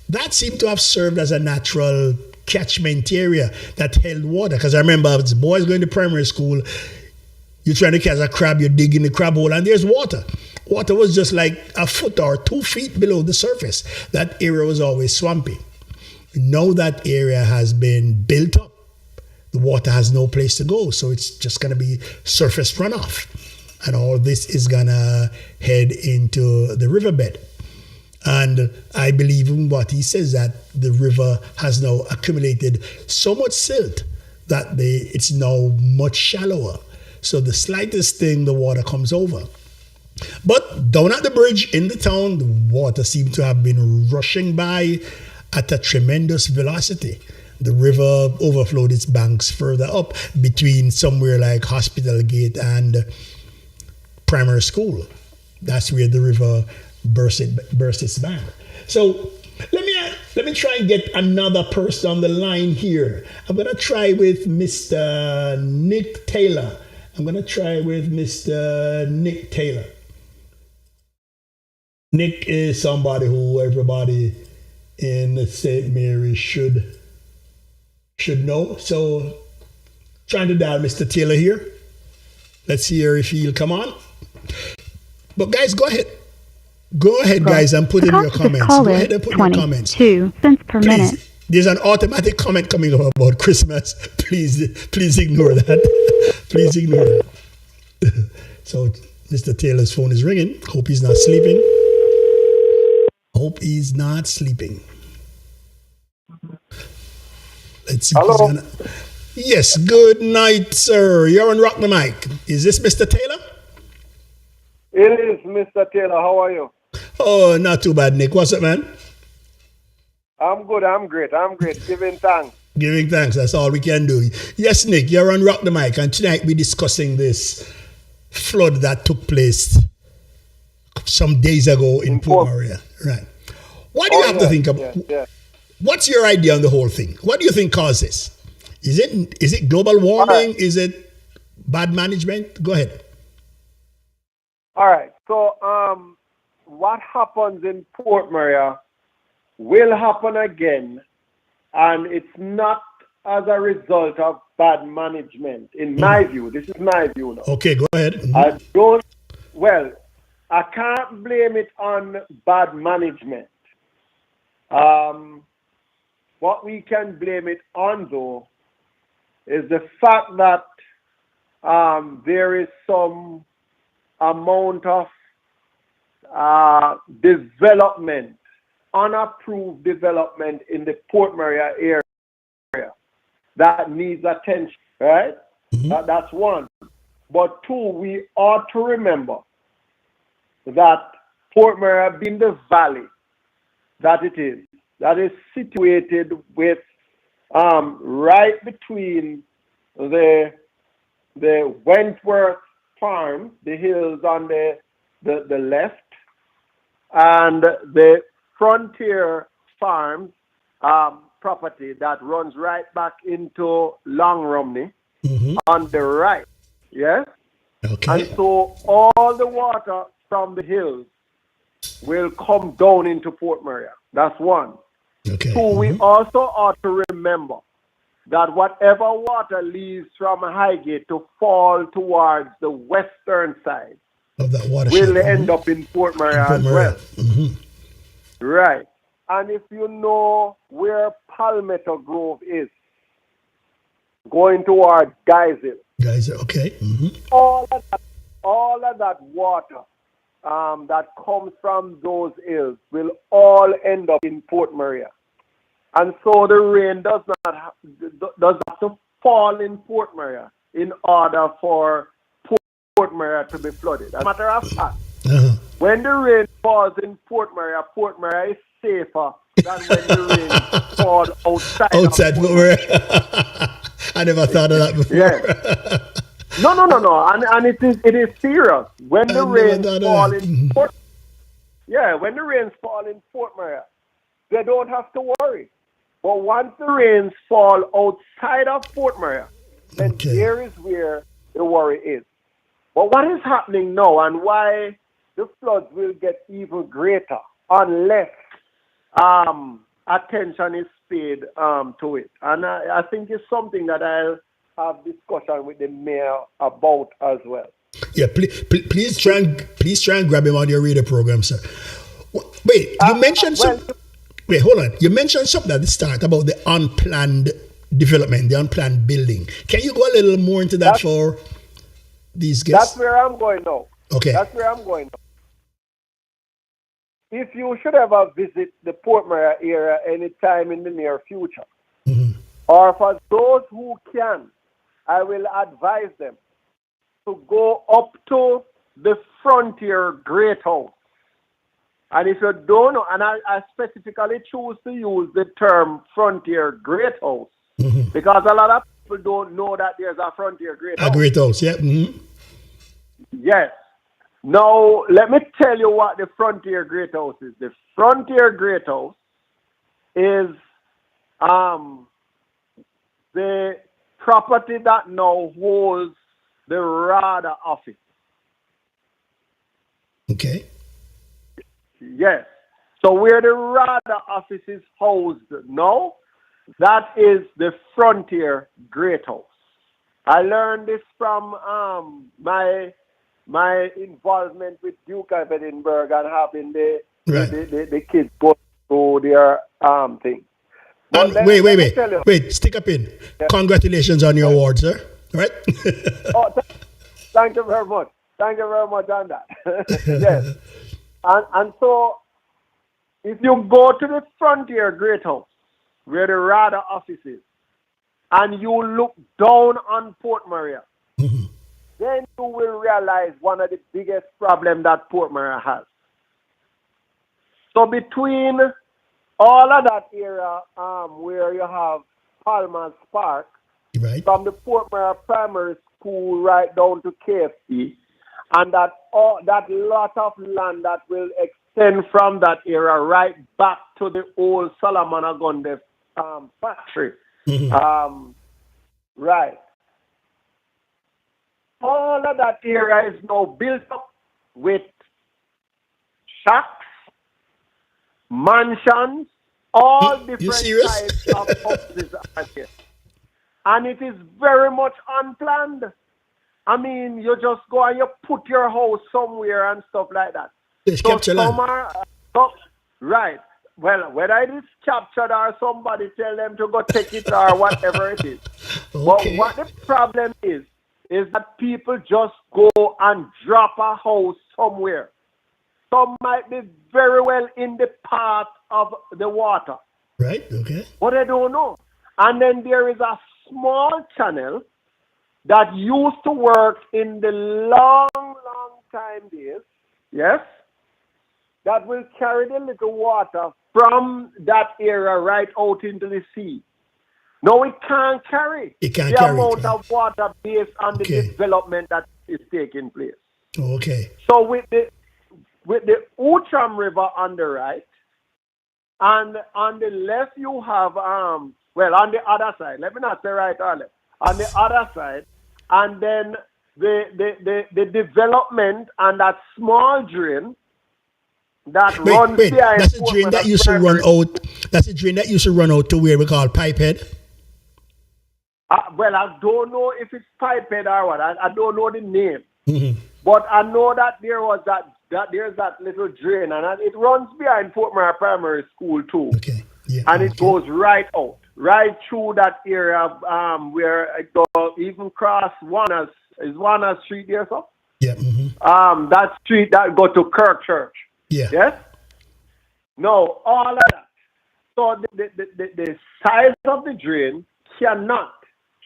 that seemed to have served as a natural catchment area that held water. Because I remember as boys going to primary school, You're trying to catch a crab, you dig in the crab hole, and there's water. Water was just like a foot or 2 feet below the surface. That area was always swampy. Now that area has been built up. The water has no place to go, so it's just going to be surface runoff. And all this is going to head into the riverbed. And I believe in what he says, that the river has now accumulated so much silt that it's now much shallower. So the slightest thing, the water comes over. But down at the bridge in the town, the water seemed to have been rushing by at a tremendous velocity. The river overflowed its banks further up between somewhere like Hospital Gate and primary school. That's where the river burst its bank. So let me try and get another person on the line here. I'm going to try with Mr. Nick Taylor. Nick is somebody who everybody in St. Mary should know. So trying to dial Mr. Taylor here. Let's hear if he'll come on. But guys, go ahead. Go ahead, guys, and put in your comments. Go ahead and put in your comments. 22 cents per minute. There's an automatic comment coming up about Christmas. Please ignore that. Please ignore that. So Mr. Taylor's phone is ringing. Hope he's not sleeping. Let's see. Hello. Yes, good night, sir. You're on Rock the Mic. Is this Mr. Taylor? It is Mr. Taylor. How are you? Oh, not too bad, Nick. What's up, man? I'm good. I'm great. Giving thanks. Giving thanks. That's all we can do. Yes, Nick, you're on Rock the Mic, and tonight we're discussing this flood that took place some days ago in Port Maria. Right. What do you have to think about? Yeah. What's your idea on the whole thing? What do you think caused this? Is it global warming? Right. Is it bad management? Go ahead. All right. So, what happens in Port Maria will happen again, and it's not as a result of bad management, in my view. This is my view now. Okay, go ahead. I can't blame it on bad management. What we can blame it on, though, is the fact that there is some amount of development, unapproved development in the Port Maria area that needs attention, right? Mm-hmm. That's one. But two, we ought to remember that Port Maria, being the valley that it is, that is situated with right between the Wentworth farm, the hills on the left, and the Frontier Farms property that runs right back into Long Romney on the right. Yes? Okay. And so all the water from the hills will come down into Port Maria. That's one. Okay. Two, we also ought to remember that whatever water leaves from Highgate to fall towards the western side of that water will end up in Port Maria as well. Mm-hmm. Right. And if you know where Palmetto Grove is, going toward Geyser. Okay. Mm-hmm. All of that water that comes from those hills will all end up in Port Maria. And so the rain does have to fall in Port Maria in order for Port Maria to be flooded. As a matter of fact, when the rain falls in Port Maria is safer than when the rain falls outside Port Maria. I never thought of that before. Yeah. No. And it is serious. When the rains fall in when the rains fall in Port Maria, they don't have to worry. But once the rains fall outside of Port Maria, then there is where the worry is. But what is happening now and why the floods will get even greater unless attention is paid to it. And I think it's something that have discussion with the mayor about as well. Yeah, please try and grab him on your radio program, sir. Wait, you mentioned something. Wait, hold on. You mentioned something at the start about the unplanned development, the unplanned building. Can you go a little more into that for these guests? That's where I'm going now. Okay. That's where I'm going now. If you should ever visit the Port Maria area anytime in the near future, or for those who can, I will advise them to go up to the Frontier Great House. And if you don't know, and I specifically choose to use the term Frontier Great House, because a lot of people don't know that there's a Frontier Great House. A Great House, yeah. Yes. Now, let me tell you what the Frontier Great House is. The Frontier Great House is the property that now holds the RADA office. Okay. Yes. So where the RADA office is housed now, that is the Frontier Great House. I learned this from my involvement with Duke of Edinburgh and having the kids go through their thing. And wait, stick up in. Yeah. Congratulations on your award, sir. Right? Thank you very much. Thank you very much on that. Yes. And so, if you go to the Frontier Great House, where the RADA office is, and you look down on Port Maria, then you will realize one of the biggest problems that Port Maria has. So between all of that area where you have Palmer's Park, right, from the Port Maria Primary School right down to KFC, and that lot of land that will extend from that area right back to the old Solomon Agunde factory. Right. All of that area is now built up with shacks, mansions, all different types of houses are here. And it is very much unplanned. I mean, you just go and you put your house somewhere and stuff like that. So some are, right. Well, whether it is captured or somebody tell them to go take it or whatever it is. Okay. But what the problem is that people just go and drop a house somewhere. Some might be very well in the path of the water. Right, okay. But I don't know. And then there is a small channel that used to work in the long time days, yes, that will carry the little water from that area right out into the sea. No, it can't carry the amount of water based on the development that is taking place. Okay. So with the Outram River on the right, and on the left you have on the other side, let me not say right or left, on the other side, and then the development and that small drain that runs behind. That's a drain that used to run out. That's a drain that used to run out to where we call Pipehead. Well, I don't know if it's Pipehead or what. I don't know the name. But I know that there's that little drain, and it runs behind Port Maria Primary School too. Okay. Yeah. And it goes right out, right through that area where it goes, even cross Warner Street there, so? Yeah. That street that go to Kirk Church. Yeah. Yes? No, all of that. So the size of the drain cannot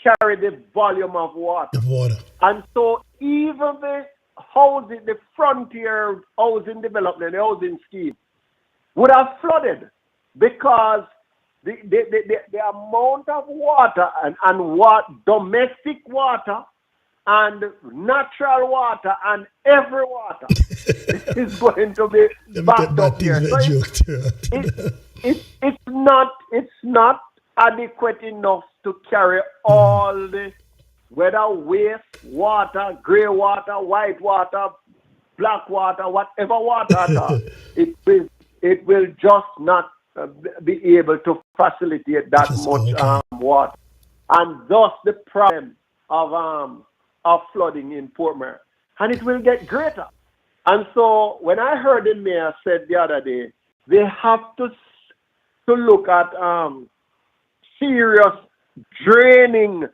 carry the volume of water. And so even the housing, the Frontier housing development, the housing scheme, would have flooded because the amount of water and what domestic water and natural water and every water is going to be backed up here. So it's not adequate enough to carry all the, whether waste water, grey water, white water, black water, whatever water at all. It will just not be able to facilitate that much water. And thus the problem of flooding in Port Mary, and it will get greater. And so when I heard the mayor said the other day, they have to look at serious draining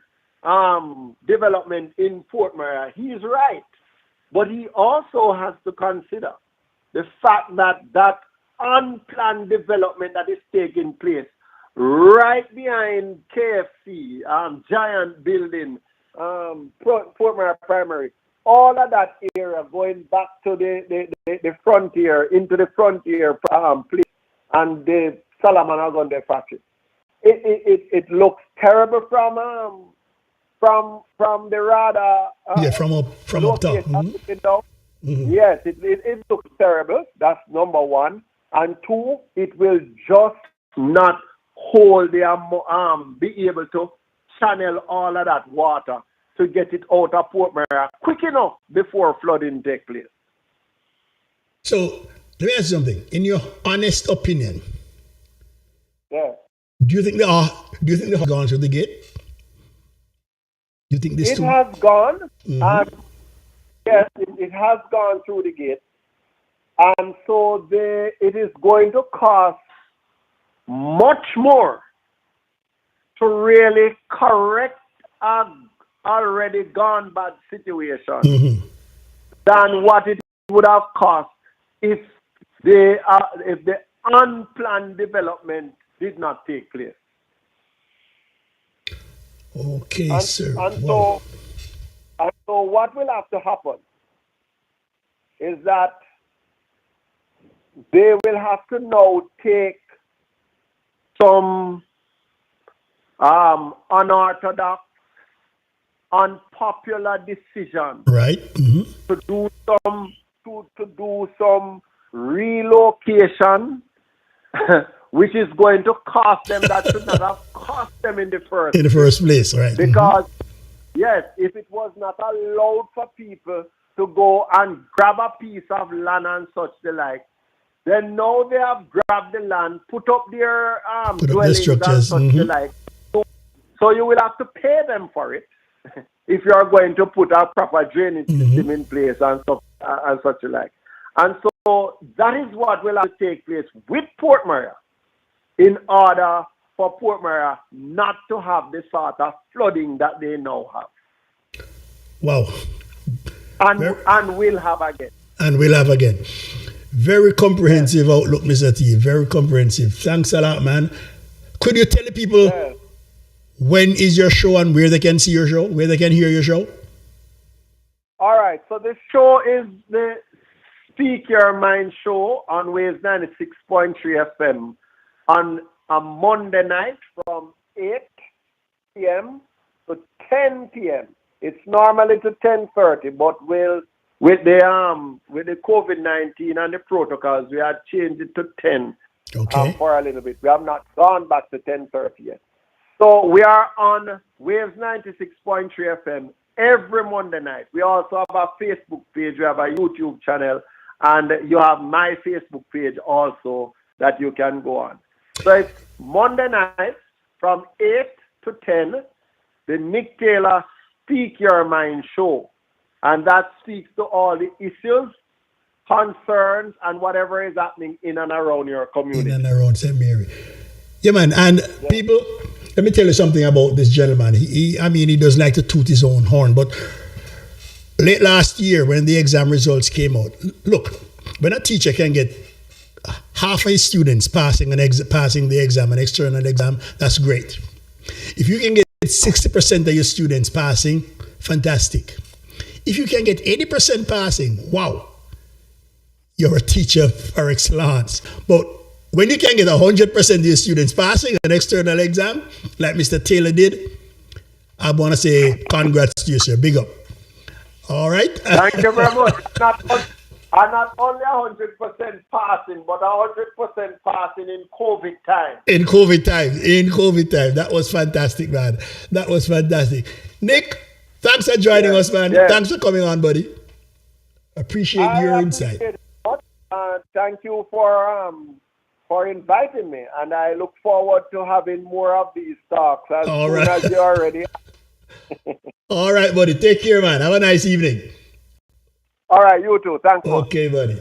development in Port Mary. He's right, but he also has to consider the fact that unplanned development that is taking place right behind KFC, giant building, Port Mary Primary, all of that area going back to the frontier, into the frontier place, and the Solomon Agunde factory. It looks terrible from the radar. From up top. Mm-hmm. Yes, it looks terrible. That's number one. And two, it will just not hold be able to channel all of that water to get it out of Port Mary quick enough before flooding take place. So let me ask you something. In your honest opinion, do you think they have gone through the gate? Do you think this has gone? Mm-hmm. Yes, it has gone through the gate. And so it is going to cost much more to really correct a already gone bad situation than what it would have cost if the unplanned development did not take place. Okay, sir. And so what will have to happen is that they will have to now take some unorthodox, unpopular decision, right? Mm-hmm. to do some relocation, which is going to cost them that should not have cost them in the first place, right? Because yes, if it was not allowed for people to go and grab a piece of land and such the like, then now they have grabbed the land, put up their dwellings and such the like. So you will have to pay them for it if you are going to put a proper drainage system in place and such like. And so that is what will have to take place with Port Mary in order for Port Mary not to have the sort of flooding that they now have. Wow. And will have again. And we'll have again. Very comprehensive outlook, Mr. T. Very comprehensive. Thanks a lot, man. Could you tell the people when is your show and where they can see your show, where they can hear your show? All right. So the show is the Speak Your Mind show on Waves 96.3 FM on a Monday night from 8 p.m. to 10 p.m. It's normally to 10:30, but with the COVID-19 and the protocols, we had changed it to 10 for a little bit. We have not gone back to 10:30 yet. So we are on Waves 96.3 FM every Monday night. We also have a Facebook page. We have a YouTube channel. And you have my Facebook page also that you can go on. So it's Monday night from 8 to 10, the Nick Taylor Speak Your Mind show. And that speaks to all the issues, concerns, and whatever is happening in and around your community. In and around St. Mary. Yeah, man. And people, let me tell you something about this gentleman. He doesn't like to toot his own horn, but late last year when the exam results came out, look, when a teacher can get half of his students passing the exam, an external exam, that's great. If you can get 60% of your students passing, fantastic. If you can get 80% passing, wow, you're a teacher par excellence. But when you can get 100% of your students passing an external exam, like Mr. Taylor did, I want to say congrats to you, sir. Big up. All right. Thank you very much. Not only 100% passing, but 100% passing in COVID time. In COVID time. That was fantastic, man. That was fantastic. Nick, thanks for joining us, man. Yeah. Thanks for coming on, buddy. Appreciate your insight. Thank you for inviting me, and I look forward to having more of these talks as soon as you're ready. All right, buddy. Take care, man. Have a nice evening. All right, you too. Thanks, man. Okay, buddy.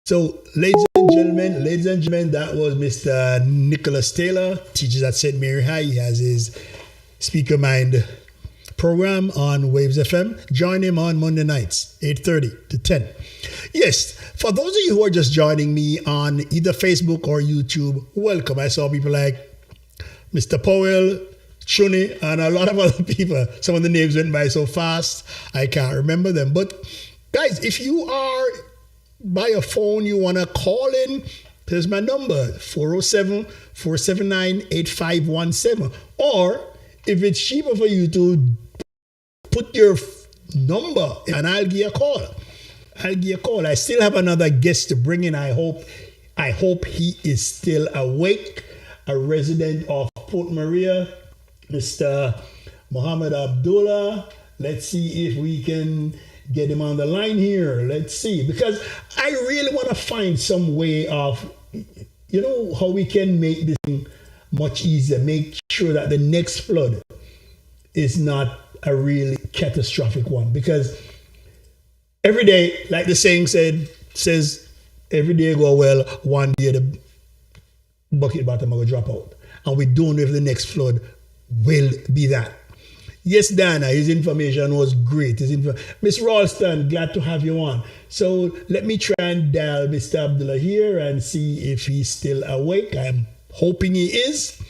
So, ladies and gentlemen, that was Mr. Nicholas Taylor, teaches at St. Mary High. He has his Speaker Mind program on Waves FM. Join him on Monday nights, 8:30 to 10. Yes, for those of you who are just joining me on either Facebook or YouTube, welcome. I saw people like Mr. Powell, Chuni, and a lot of other people. Some of the names went by so fast, I can't remember them. But guys, if you are by a phone, you want to call in, here's my number, 407-479-8517. Or if it's cheaper for you to put your number and I'll give you a call. I still have another guest to bring in. I hope he is still awake. A resident of Port Maria, Mr. Muhammad Abdullah. Let's see if we can get him on the line here. Let's see, because I really want to find some way of, how we can make this thing much easier. Make sure that the next flood is not a really catastrophic one, because every day, like the saying says, every day go well, one day the bucket bottom will drop out. And we don't know if the next flood will be that. Yes, Dana, his information was great. Miss Ralston, glad to have you on. So let me try and dial Mr. Abdullah here and see if he's still awake. I'm hoping he is.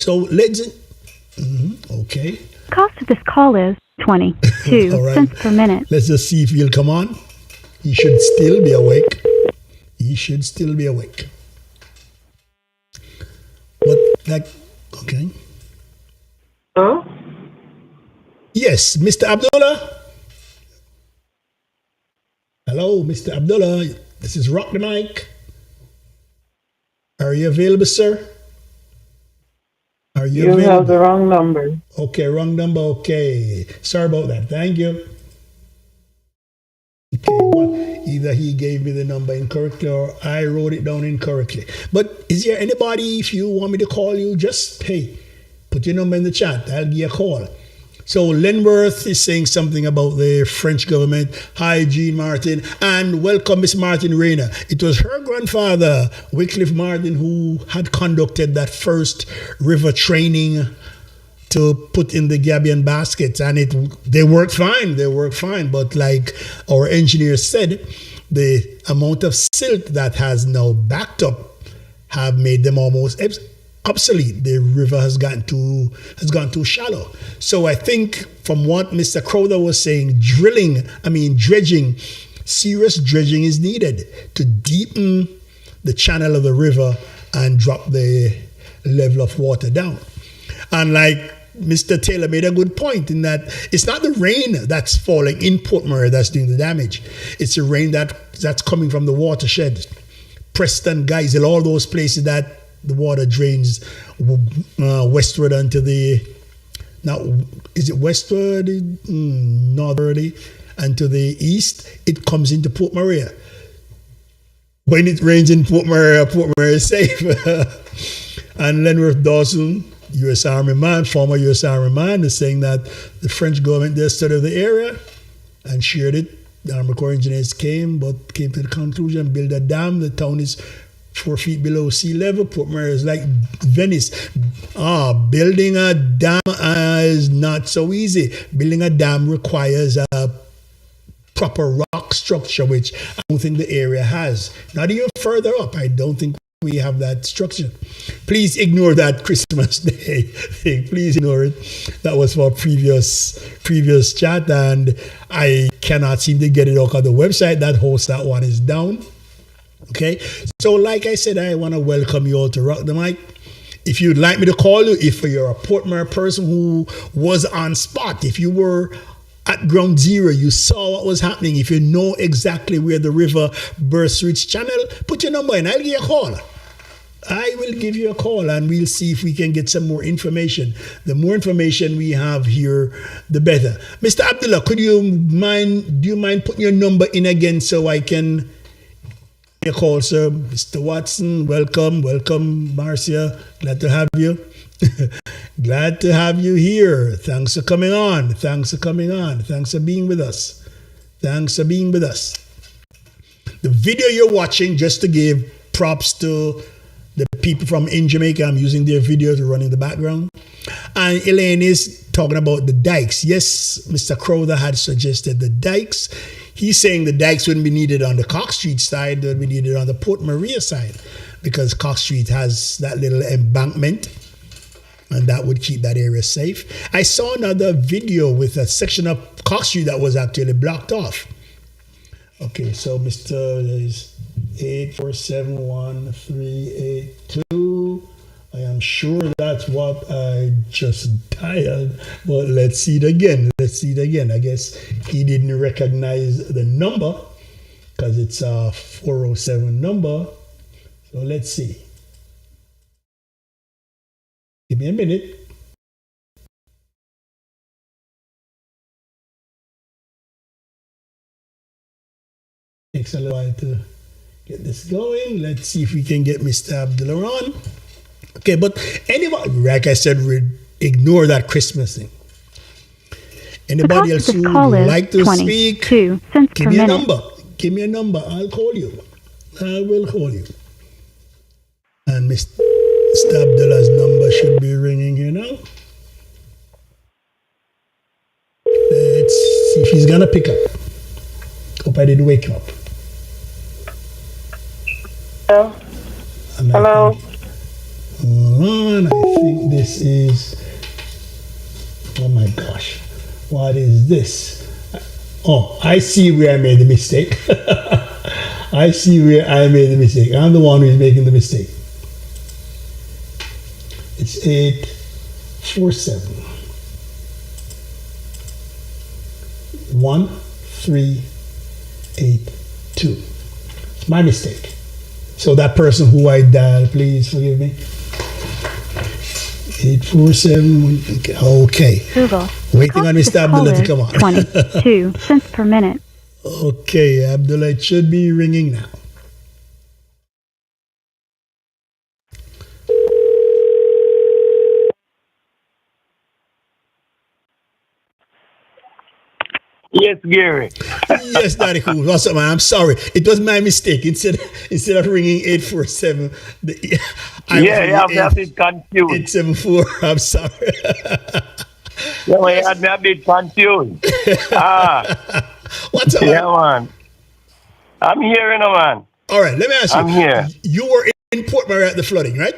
So let's... okay. Cost of this call is 22 All right. cents per minute. Let's just see if he'll come on. He should still be awake. Okay. Huh? Yes, Mr. Abdullah. Hello, Mr. Abdullah. This is Rock the Mic. Are you available, sir? You have the wrong number. Okay, wrong number. Okay. Sorry about that. Thank you. Okay, well, either he gave me the number incorrectly or I wrote it down incorrectly. But is there anybody, if you want me to call you, just, put your number in the chat. I'll give you a call. So Lenworth is saying something about the French government. Hi, Jean Martin, and welcome, Miss Martin Rayner. It was her grandfather, Wycliffe Martin, who had conducted that first river training to put in the gabion baskets, and they worked fine. But like our engineer said, the amount of silt that has now backed up have made them almost obsolete. The river has gone too shallow. So I think from what Mr. Crowther was saying, dredging, serious dredging is needed to deepen the channel of the river and drop the level of water down. And like Mr. Taylor made a good point in that it's not the rain that's falling in Port Murray that's doing the damage. It's the rain that's coming from the watershed. Preston, Geisel, all those places that the water drains westward onto the, now, is it westward, northerly, and to the east, it comes into Port Maria. When it rains in Port Maria is safe. And Lenworth Dawson, U.S. Army man, former U.S. Army man, is saying that the French government did a study of the area and shared it. The Army Corps engineers came to the conclusion, build a dam. The town is 4 feet below sea level. Port Maria is like Venice. Building a dam is not so easy. Building a dam requires a proper rock structure, which I don't think the area has. Not even further up, I don't think we have that structure. Please ignore that Christmas Day thing. Please ignore it. That was for previous chat, and I cannot seem to get it off of the website. That host, that one is down. Okay, so like I said, I want to welcome you all to Rock the Mic. If you'd like me to call you, if you're a Port Murray person who was on spot, if you were at ground zero, you saw what was happening, if you know exactly where the river bursts through its channel, put your number in. I'll give you a call. I will give you a call and we'll see if we can get some more information. The more information we have here, the better. Mr. Abdullah, do you mind putting your number in again so I can your call, sir. Mr. Watson, welcome. Welcome, Marcia. Glad to have you. Glad to have you here. Thanks for coming on. Thanks for coming on. Thanks for being with us. Thanks for being with us. The video you're watching, just to give props to the people from InJamaica, I'm using their video to run in the background. And Elaine is talking about the dikes. Yes, Mr. Crowther had suggested the dikes. He's saying the dikes wouldn't be needed on the Cox Street side, they would be needed on the Port Maria side, because Cox Street has that little embankment, and that would keep that area safe. I saw another video with a section of Cox Street that was actually blocked off. Okay, so Mr. is 8471382. I am sure that's what I just dialed, but let's see it again. Let's see it again. I guess he didn't recognize the number because it's a 407 number. So let's see. Give me a minute. Takes a little while to get this going. Let's see if we can get Mr. Abdullah on. Okay, but anybody, like I said, we ignore that Christmas thing. Anybody else who would like to speak, give me a number. Give me a number. I'll call you. I will call you. And Mr. Abdullah's number should be ringing here now. Let's see if he's going to pick up. Hope I didn't wake him up. Hello? Hello? Hold on, I think this is, oh my gosh, what is this? Oh, I see where I made the mistake. I see where I made the mistake. I'm the one who's making the mistake. It's 847 1382. It's my mistake. So that person who I dialed, please forgive me. 847. Okay. Google. Waiting on Mr. Abdullah to come on. 22 cents per minute. Okay, Abdullah, it should be ringing now. Yes, Gary. Yes, Daddy Cool. What's up, man? I'm sorry. It was my mistake. Instead of ringing 847, I'm a bit confused. 874. I'm sorry. Yeah, you had me a bit confused. What's up, man? Yeah, man. I'm here, you know, man. All right, let me ask you. I'm here. You were in Port Maria at the flooding, right?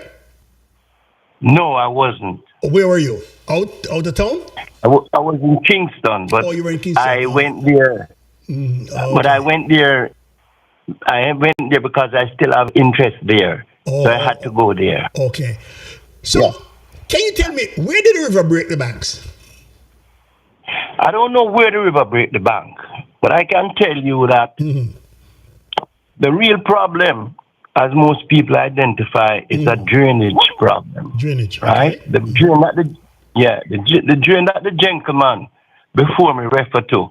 No, I wasn't. Where were you? Out of town? I was in Kingston, but you were in Kingston. I went there. Okay. But I went there. I went there because I still have interest there, so I had to go there. Okay. So, Can you tell me, where did the river break the banks? I don't know where the river break the bank, but I can tell you that the real problem, as most people identify, is a drainage problem. Drainage, right? Okay. The drain that the gentleman before me referred to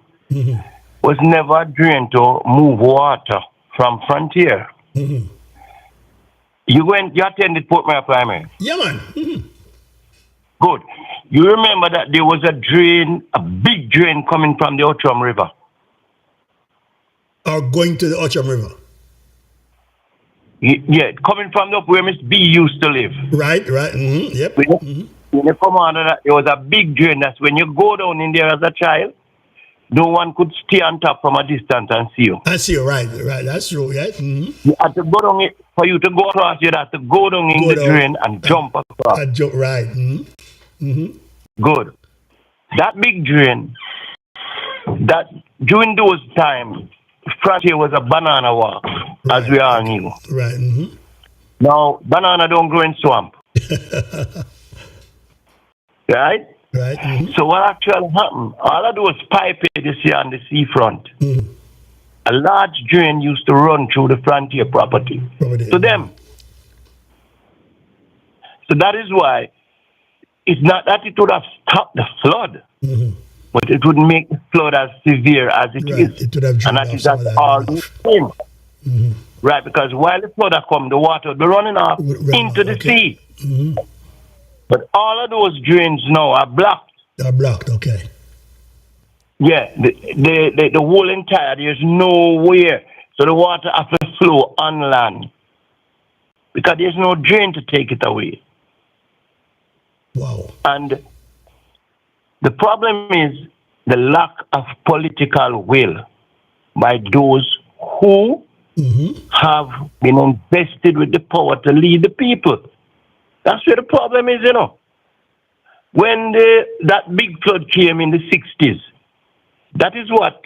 was never a drain to move water from frontier. You attended Port Maria Primary? Yeah, man. Good. You remember that there was a drain, a big drain coming from the Outram River? Or going to the Outram River? Yeah, coming from up where Miss B used to live. Right. Yep. When you come under that, there was a big drain. That's when you go down in there as a child, no one could stay on top from a distance and see you. I see you, right. That's true, right? You had to go down it, for you to go across, you had to go down in the drain and jump across. Right. Good. That big drain, that during those times, frontier was a banana walk, as we all knew. Right. Now, banana don't grow in swamp. Right? Right. So what actually happened? All of those pipes you see on the seafront, a large drain used to run through the frontier property to them. So that is why it's not that it would have stopped the flood, but it would make the flood as severe as it is. It would have and that is all the same. Right, because while the flood come, the water will be running off into the sea. But all of those drains now are blocked. They're blocked, okay. Yeah, the whole entire, there's nowhere. So the water has to flow on land. Because there's no drain to take it away. Wow. And the problem is the lack of political will by those who have been invested with the power to lead the people. That's where the problem is, you know. When that big flood came in the 60s, that is what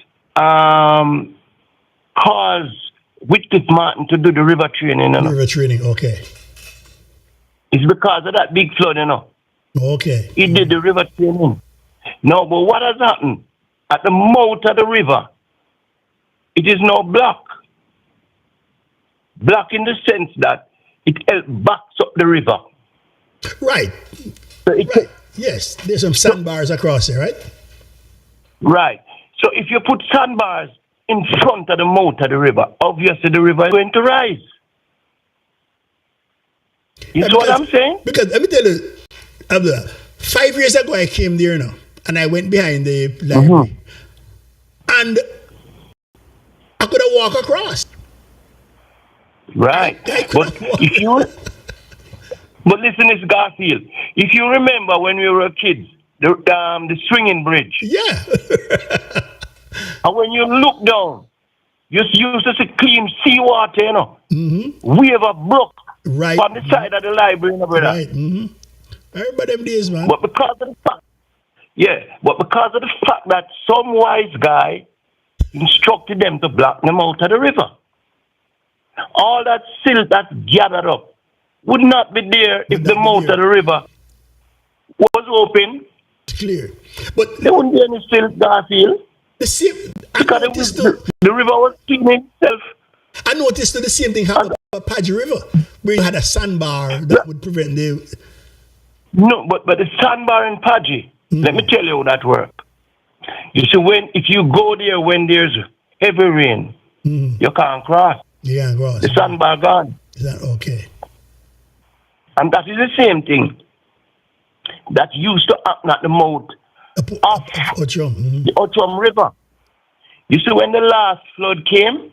caused Whitcliffe Martin to do the river training, you know. River training, okay. It's because of that big flood, you know. Okay. He did the river training. No, but what has happened? At the mouth of the river, it is now blocked. Blocked in the sense that it backs up the river. Right. So right. Yes, there's some sandbars across there, right? Right. So if you put sandbars in front of the mouth of the river, obviously the river is going to rise. You see what I'm saying? Because let me tell you, Abdullah, 5 years ago I came there now, and I went behind the library, and I could have walked across. Right. But if you, but listen, it's Garfield. If you remember when we were kids, the swinging bridge. Yeah. And when you look down, you used to see clean seawater, you know. Wave a brook from the side of the library, you know, brother. Right. I remember them days, man. But because of the fact, that some wise guy instructed them to block them out of the river, all that silt that's gathered up would not be there if the mouth of the river was open. Clear. But there wouldn't be any silt, Garfield. The same, because the river was cleaning itself. I noticed that the same thing happened at Padgy River, where you had a sandbar that would prevent the... No, but the sandbar in Padgy, let me tell you how that works. You see, if you go there when there's heavy rain, you can't cross. You can't cross. The sandbar gone. Is that okay? And that is the same thing that used to happen at the mouth of the Otram River. You see, when the last flood came,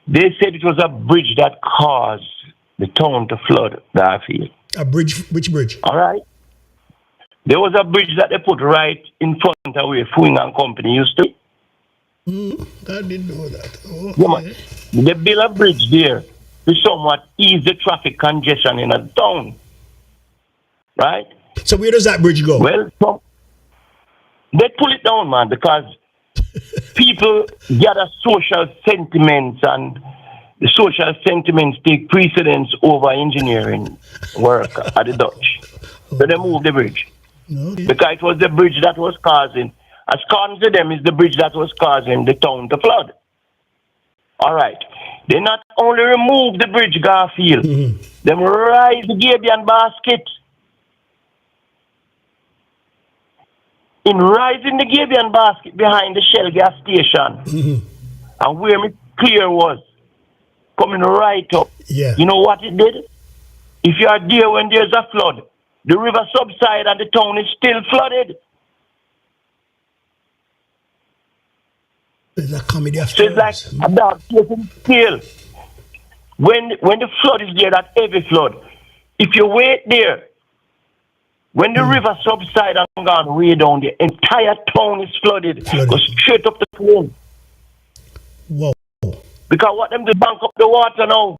they said it was a bridge that caused the town to flood, Garfield. A bridge? Which bridge? All right. There was a bridge that they put right in front of where Fooing and Company used to. I didn't know that. Okay. Yeah, they built a bridge there to somewhat ease the traffic congestion in a town. Right? So where does that bridge go? Well, they pull it down, man, because people gather social sentiments, and the social sentiments take precedence over engineering work at the Dutch. So they move the bridge. Okay. Because it was the bridge that was causing, according to them, is the bridge that was causing the town to flood. All right. They not only remove the bridge, Garfield, they rise the Gabion basket. In rising the Gabion basket behind the Shell gas station, and where me clear was, coming right up. Yeah. You know what it did? If you are there when there's a flood, the river subside and the town is still flooded. It's a comedy of So it's like a dog chasing tail. When the flood is there, that heavy flood, if you wait there, when the river subside and gone way down, the entire town is flooded. Go straight up the plain. Whoa. Because what them do, bank up the water now.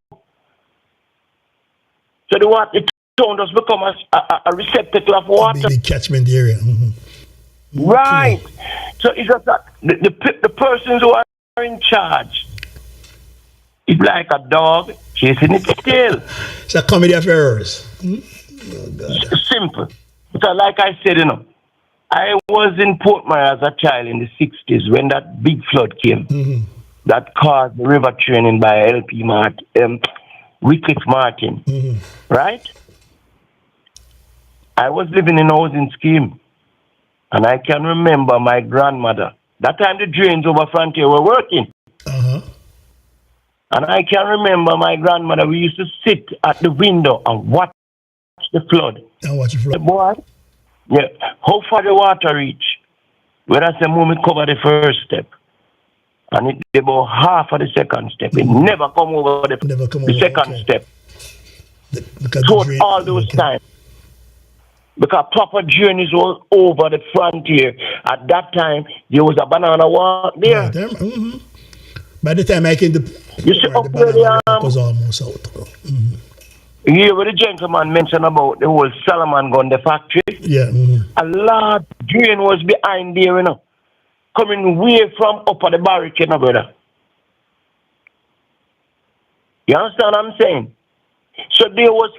So the town does become a receptacle of water. The catchment area. Right. So it's just that the persons who are in charge, it's like a dog chasing its tail. It's a comedy of errors. Oh, God. Simple. Because like I said, you know, I was in Portmore as a child in the 60s when that big flood came that caused the river training by Wycliffe Martin. Right? I was living in a housing scheme, and I can remember my grandmother. That time the drains over Frontier were working. And I can remember my grandmother, we used to sit at the window and watch the flood. And watch the flood. Boy, yeah, how far the water reach? When I say moment cover the first step. And it about half of the second step. It never come over the second step. Throughout all those times. Because proper journeys was over the frontier. At that time, there was a banana walk there. Right, by the time I came to you see, the banana walk was almost out. You hear what the gentleman mentioned about the whole Solomon gun, the factory? Yeah. A large drain was behind there, you know. Coming way from upper the barricade, you know, brother. You understand what I'm saying? So there was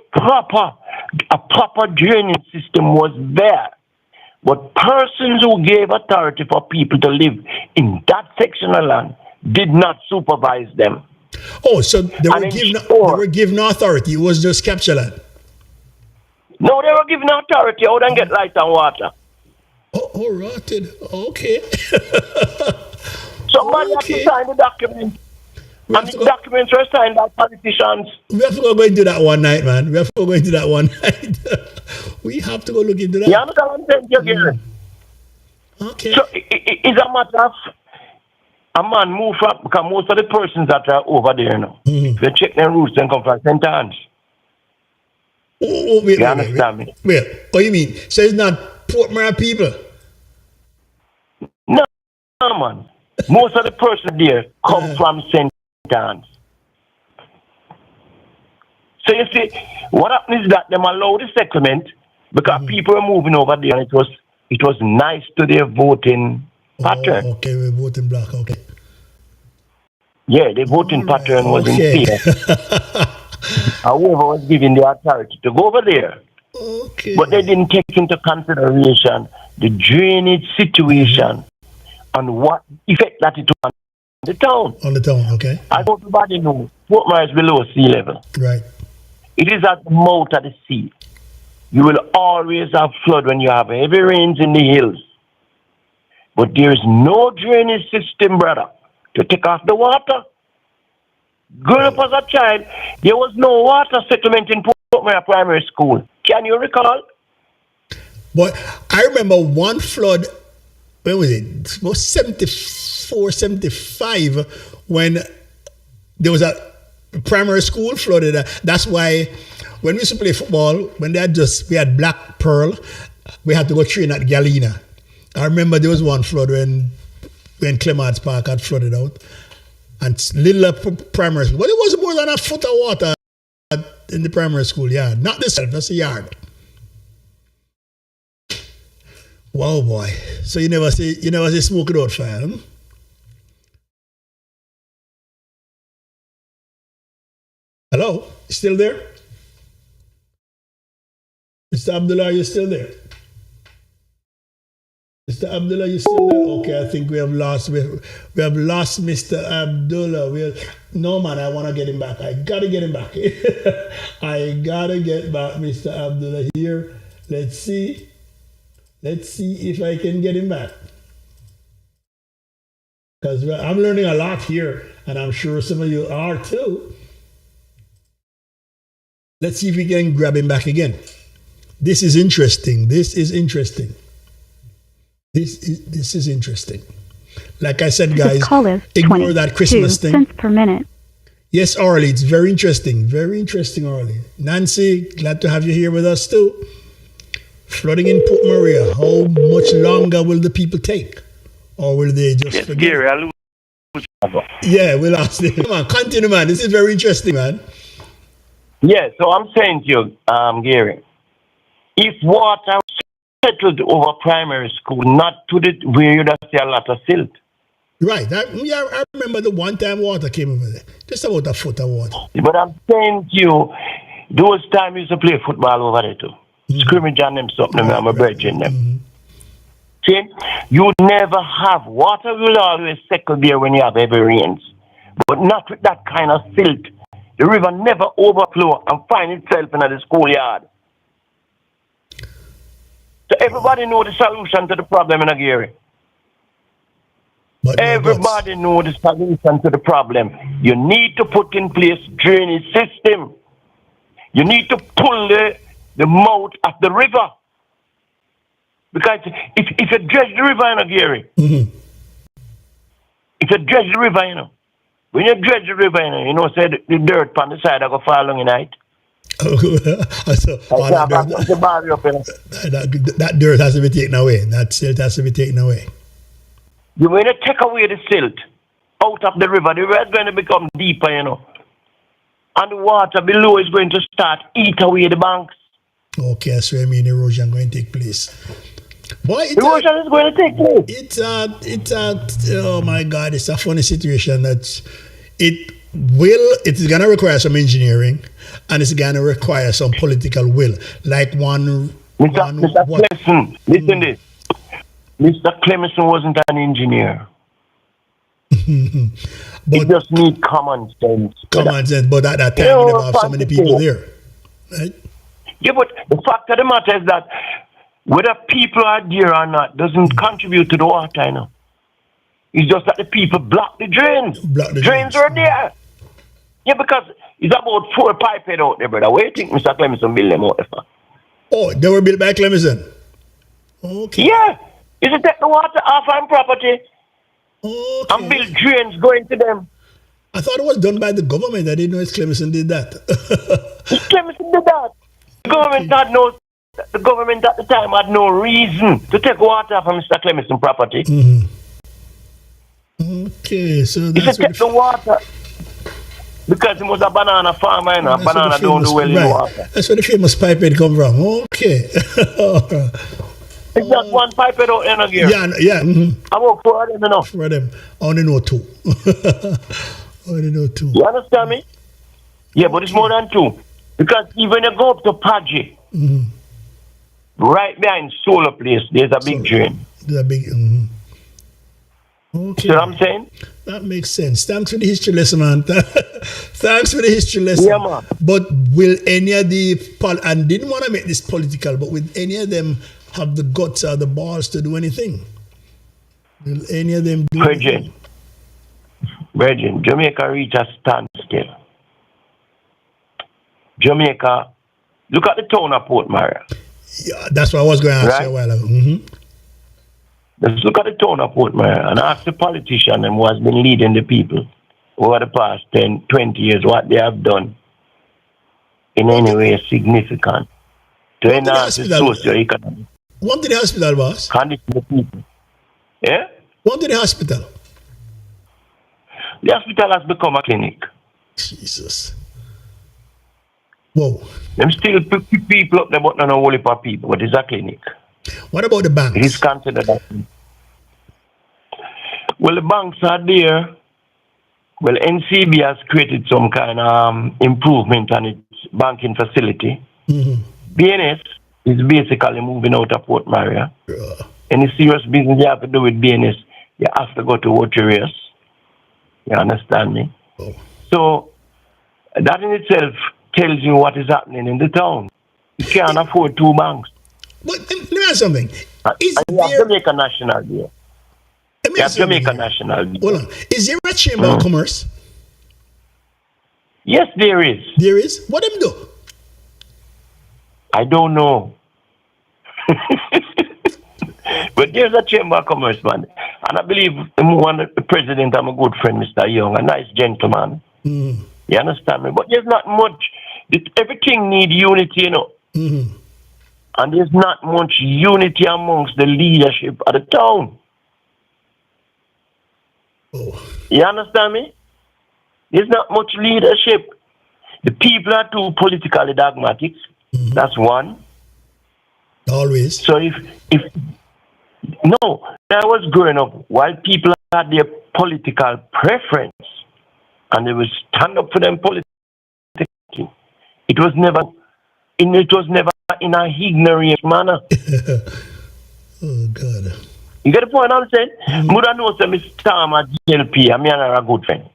a proper drainage system was there. But persons who gave authority for people to live in that section of land did not supervise them. Oh, so they were given authority. It was just capture land. No, they were given authority. How they get light and water? Oh, rotted. Okay. Somebody have to sign the document. And the documents were signed by politicians. We have to go into that one night, man. We have to go into that one night. We have to go look into that. You understand what I'm saying, Gary? Okay. So it's a matter of a man move from, because most of the persons that are over there now, if you check their roots and come from St. Anne's. Wait, you understand me? Wait, what do you mean? So it's not Portmore people? No, man. Most of the persons there come from St. Anne's. So you see, what happened is that them allow the settlement because people are moving over there, and it was nice to their voting pattern. Okay, we're voting black, okay. Yeah, the voting pattern was in fear. However, was given the authority to go over there. Okay. But they didn't take into consideration the drainage situation and what effect that it was on the town. On the town, okay. As everybody knows, Portmore is below sea level. Right. It is at the mouth of the sea. You will always have flood when you have heavy rains in the hills. But there is no drainage system, brother, to take off the water. Growing up as a child, there was no water settlement in Portmore Primary School. Can you recall? But I remember one flood, when was it? It was 74, 75, when there was a primary school flooded. That's why when we used to play football, when we had Black Pearl, we had to go train at Galena. I remember there was one flood when Clements Park had flooded out. And little primary school. But it was more than a foot of water in the primary school yard. Not this side, that's the yard. Wow, boy. So you never see smoke without fire, huh? Hello? You still there? Mr. Abdullah, are you still there? Mr. Abdullah, you still there? Okay, I think we have lost Mr. Abdullah. No, man, I want to get him back. I got to get him back. I got to get back Mr. Abdullah here. Let's see if I can get him back. Because I'm learning a lot here, and I'm sure some of you are too. Let's see if we can grab him back again. This is interesting. This is interesting. Like I said, guys, ignore that Christmas thing. Cents per minute. Yes, Orly, it's very interesting. Very interesting, Orly. Nancy, glad to have you here with us too. Flooding in Port Maria. How much longer will the people take? Or will they just forget? Gary, I lose. Yeah, we'll ask them. Come on, continue, man. This is very interesting, man. Yeah, so I'm saying to you, Gary, if water settled over primary school, not to the where you see a lot of silt. Right. I remember the one time water came over there. Just about a foot of water. But I'm saying to you, those times we used to play football over there too. Scrimmage on them something, I'm a bridging them. See, you never have water will always settle there when you have heavy rains. But not with that kind of silt. The river never overflow and find itself in the schoolyard. So everybody know the solution to the problem in Gary. But everybody knows the solution to the problem. You need to put in place drainage system. You need to pull the mouth of the river. Because if you dredge the river, you know, Gary, if you dredge the river, you know, when you dredge the river, you know, say the dirt on the side I go fall along in night. That dirt has to be taken away. That silt has to be taken away. You when you take away the silt out of the river is going to become deeper, you know. And the water below is going to start eat away the banks. Okay, so I mean erosion going to take place. Boy, erosion is going to take place. Oh my God, it's a funny situation that it's gonna require some engineering and it's gonna require some political will. Like Mr. Clemson, listen this. Mr. Clemson wasn't an engineer. But it just needs common sense. Common sense, but at that time we never have so many people there. Right? Yeah, but the fact of the matter is that whether people are there or not doesn't contribute to the water, you know. It's just that the people block the drains. Drains are there. Yeah, because it's about 4 pipe head out there, brother. Where do you think Mr. Clemson built them out there for? Oh, they were built by Clemson? Okay. Yeah. Is it take the water off on property and build drains going to them? I thought it was done by the government. I didn't know Clemson did that. Clemson did that. The government the government at the time had no reason to take water from Mr. Clemson property. Okay, so that's take the water because he was a banana farmer and a banana don't do well in water. That's where the famous pipe head come from. Okay. It's not one pipe head out in a gear. Yeah. I work 4 of them, you know. 4 of them. I only know 2. You understand me? Yeah, but it's more than 2. Because even you go up to Paji, right behind Solar Place, there's a big drain. There's a big. Okay. See what I'm saying? That makes sense. Thanks for the history lesson, man. Thanks for the history lesson. Yeah, man. But will any of the and didn't want to make this political, but will any of them have the guts or the balls to do anything? Will any of them do anything? Virgin, Jamaica reached a standstill. Jamaica, look at the town of Port Maria. Yeah, that's what I was going to ask you a while ago. Let's look at the town of Port Maria and ask the politician who has been leading the people over the past 10, 20 years what they have done in any way significant to enhance the socio-economic. One to the hospital, boss. Condition the people. Yeah? One to the hospital. The hospital has become a clinic. Jesus. Whoa. Them still pick people up there, but not only for people, but it's a clinic. What about the banks? It is considered that. Well, the banks are there. Well, NCB has created some kind of improvement on its banking facility. BNS is basically moving out of Port Maria. Any serious business you have to do with BNS, you have to go to Waterius. You understand me? So, that in itself tells you what is happening in the town. You can't afford 2 banks. But let me ask something. You have to make a national deal. You have to make a national deal. Hold on. Is there a chamber of commerce? Yes, there is. There is? What them do? I don't know. But there's a chamber of commerce, man. And I believe the president, I'm a good friend, Mr. Young, a nice gentleman. You understand me? But there's not much. Everything needs unity, you know. And there's not much unity amongst the leadership of the town. You understand me? There's not much leadership. The people are too politically dogmatic. That's one. Always. So if I was growing up, while people had their political preference and they would stand up for them politically, it was never in a ignorant manner. Oh God. You get the point I'm saying? Mother knows that Mr. Tom at GLP, I'm a good friend.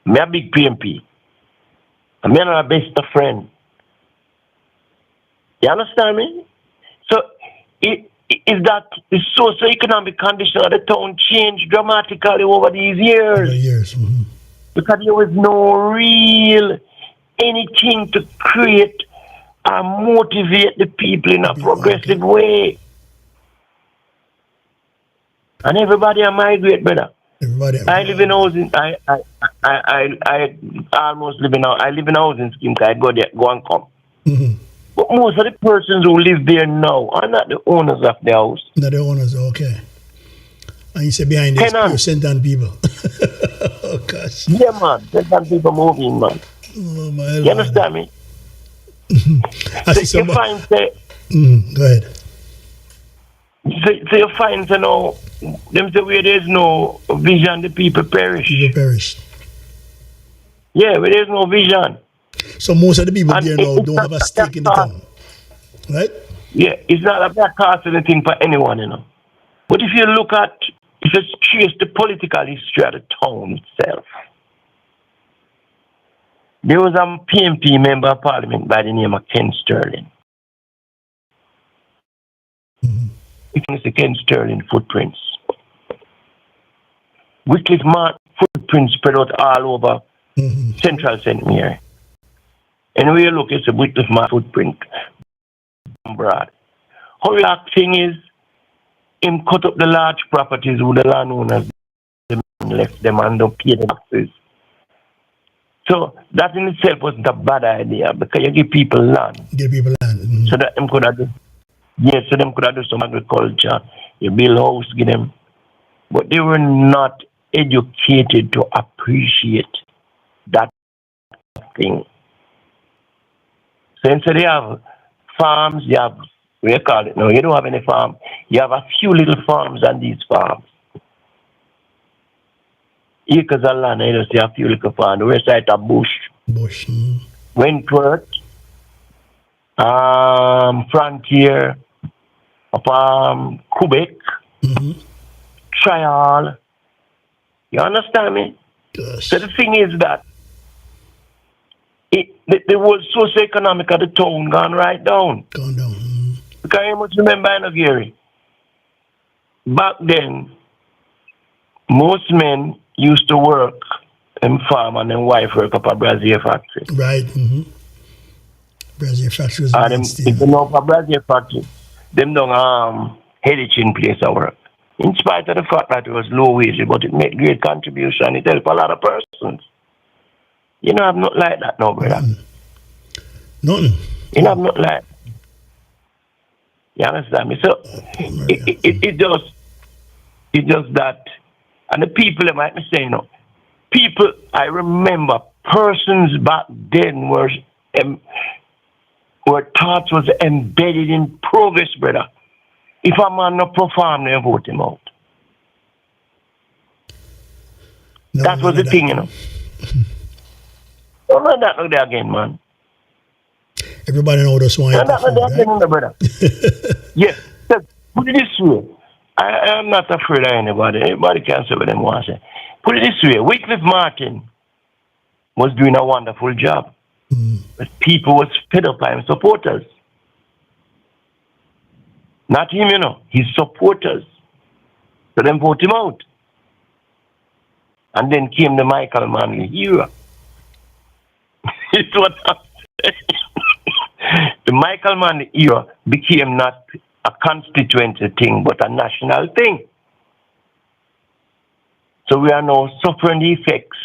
I'm a big PMP. I'm a best friend. You understand me? So is that the socio-economic condition of the town changed dramatically over these years. Over years. Mm-hmm. Because there was no real anything to create or motivate the people in a progressive way. And everybody a migrate, brother. I live in housing. I almost live in. I live in a housing scheme. I go there, go and come. Mm-hmm. But most of the persons who live there now are not the owners of the house. Not the owners, okay. And you say behind this, you send down people. Oh gosh. Yeah, man. Send down people moving, man. Oh my Lord. You understand me? So you find say. Go ahead. So you find, you know, them say where there's no vision, the people perish. People perish. Yeah, where there's no vision. So most of the people there now don't have a stake in the town, right? Yeah, it's not a bad cost anything for anyone, you know. But if you look at, if you trace the political history of the town itself, there was a PMP member of parliament by the name of Ken Sterling. Mm-hmm. It's the Ken Sterling footprints. Wycliffe Martin footprints spread out all over central St. Mary. And when you look, it's a Wycliffe Martin footprint. Broad. How the thing is, him cut up the large properties with the landowners left them and don't pay the taxes. So that in itself wasn't a bad idea because you give people land. Give people land. Mm-hmm. So that them could have do, yes, so them could have do some agriculture. You build a house, give them. But they were not educated to appreciate that thing. So instead they have farms, you have, what you call it now, you don't have any farm. You have a few little farms on these farms. Acres of land, you just see a few little farms. The rest side are bush. Bush. Mm. Wentworth, Frontier, Quebec, Trial. You understand me? Yes. So the thing is that the whole socio-economic of the town gone right down. Gone down. Mm. Because you must remember, you know, Gary, back then, most men used to work in farm and then wife work up a brazier factory. Right. Mm-hmm. Brazier factory was and them, if you know for brazier factory, them don't headage in place of work. In spite of the fact that it was low wage, but it made great contribution. It helped a lot of persons. You know, I'm not like that no, brother. Nothing. You know, I'm not like that. You understand me? So, it just that, and the people, they might be saying, you know, people, I remember persons back then were thoughts was embedded in progress, brother. If a man not perform, they vote him out. No, that was the thing, you know. Don't let that look there again, man. Everybody know this one. Don't let that again, brother. Yes. Put it this way. I am not afraid of anybody. Everybody can say what they want to say. Put it this way. Wycliffe Martin was doing a wonderful job. But people was fed up by his supporters. Not him, you know. His supporters. So then vote him out. And then came the Michael Manley era. It's what happened. The Michael Manley era became not a constituency thing, but a national thing. So we are now suffering the effects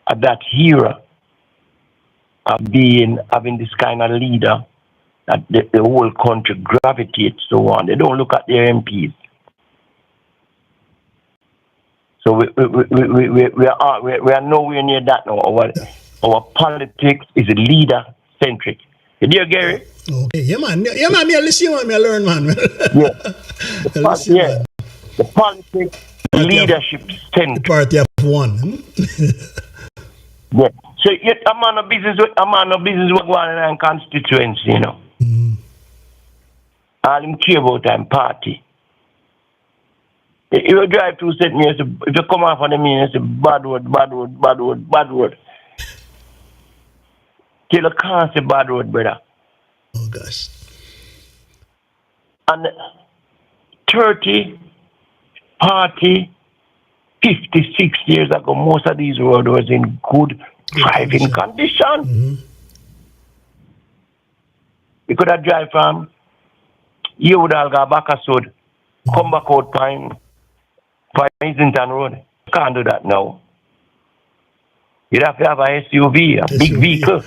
of that era of having this kind of leader that the whole country gravitates so on. They don't look at their MPs. So we are nowhere near that now. Our politics is leader centric. You dear Gary? Okay, yeah man, me listen, man, me learn, man. Yeah. The politics, leadership centric. The party of one. Yeah. So a man of business with going in constituency, you know. All him care about time party. If you drive through St. Mary, if you come off on the main, it's a bad word. Till you can't say bad word, brother. Oh gosh. And 30, 40, 50, 60 years ago, most of these roads was in good driving condition. You could have drive from you would have got back a sword, come back out Pine Islington Road. You can't do that now. You'd have to have a SUV, a big vehicle.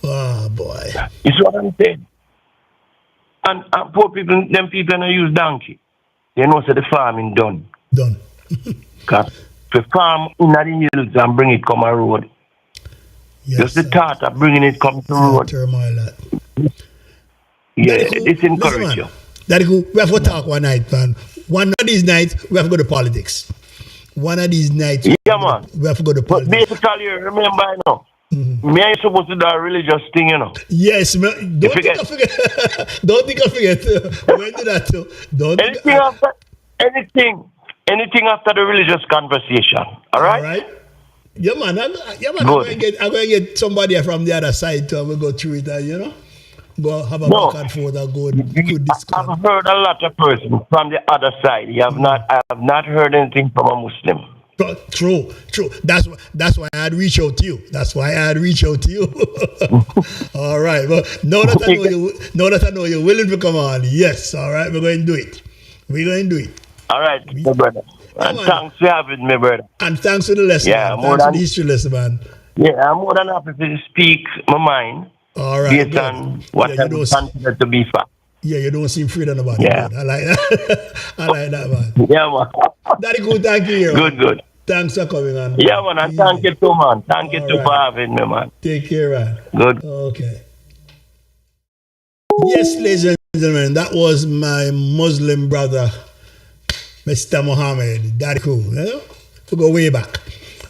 Oh boy. You see what I'm saying? And poor people, them people don't use donkey. They know so the farming done. Because the farm in the hills and bring it come a road. Yes, just the thought of bringing it come to road. Yeah, it's encouraging. That is good. We have to talk one night, man. One of these nights, we have to go to politics. One of these nights, yeah, man. We have to go to politics. But basically, remember, you know, me ain't supposed to do a religious thing, you know. Yes, man. Don't think I forget. Don't think I forget. When do that too? Anything after the religious conversation. All right? All right. Yeah, man. I'm going to get somebody from the other side to go through it, and, you know, go have a back and forth and go discuss. I've heard a lot of persons from the other side. I have not heard anything from a Muslim. True. That's why I'd reach out to you. All right. Well, now that I know you're willing to come on, yes. All right, we're going to do it. All right, my brother. And thanks for having me, brother. And thanks for the lesson. Yeah, thanks for the history lesson, man. Yeah, I'm more than happy to speak my mind. All right. Based on what I consider to be fact. Yeah, you don't seem freedom about it. Man. I like that. I like that, man. Yeah, man. Daddy, good. Thank you. Good. Thanks for coming on. Man. Yeah, man. And thank you too, man. Thank you too for having me, man. Take care, man. Good. Okay. Yes, ladies and gentlemen, that was my Muslim brother, Mr. Mohammed. Daddy cool. We go way back.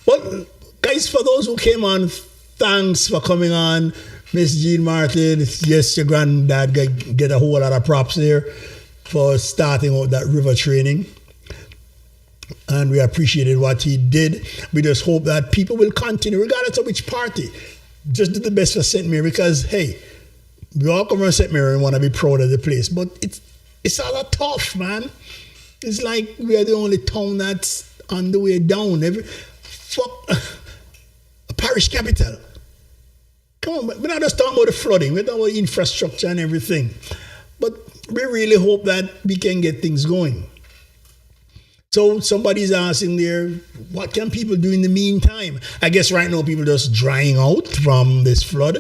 Well, guys, for those who came on, thanks for coming on. Miss Jean Martin, yes, your granddad get a whole lot of props there for starting out that river training. And we appreciated what he did. We just hope that people will continue, regardless of which party. Just do the best for St. Mary because, hey, we all come from St. Mary and want to be proud of the place. But it's all tough, man. It's like we are the only town that's on the way down. A parish capital. Come on, we're not just talking about the flooding, we're talking about infrastructure and everything. But we really hope that we can get things going. So somebody's asking there, what can people do in the meantime? I guess right now people are just drying out from this flood.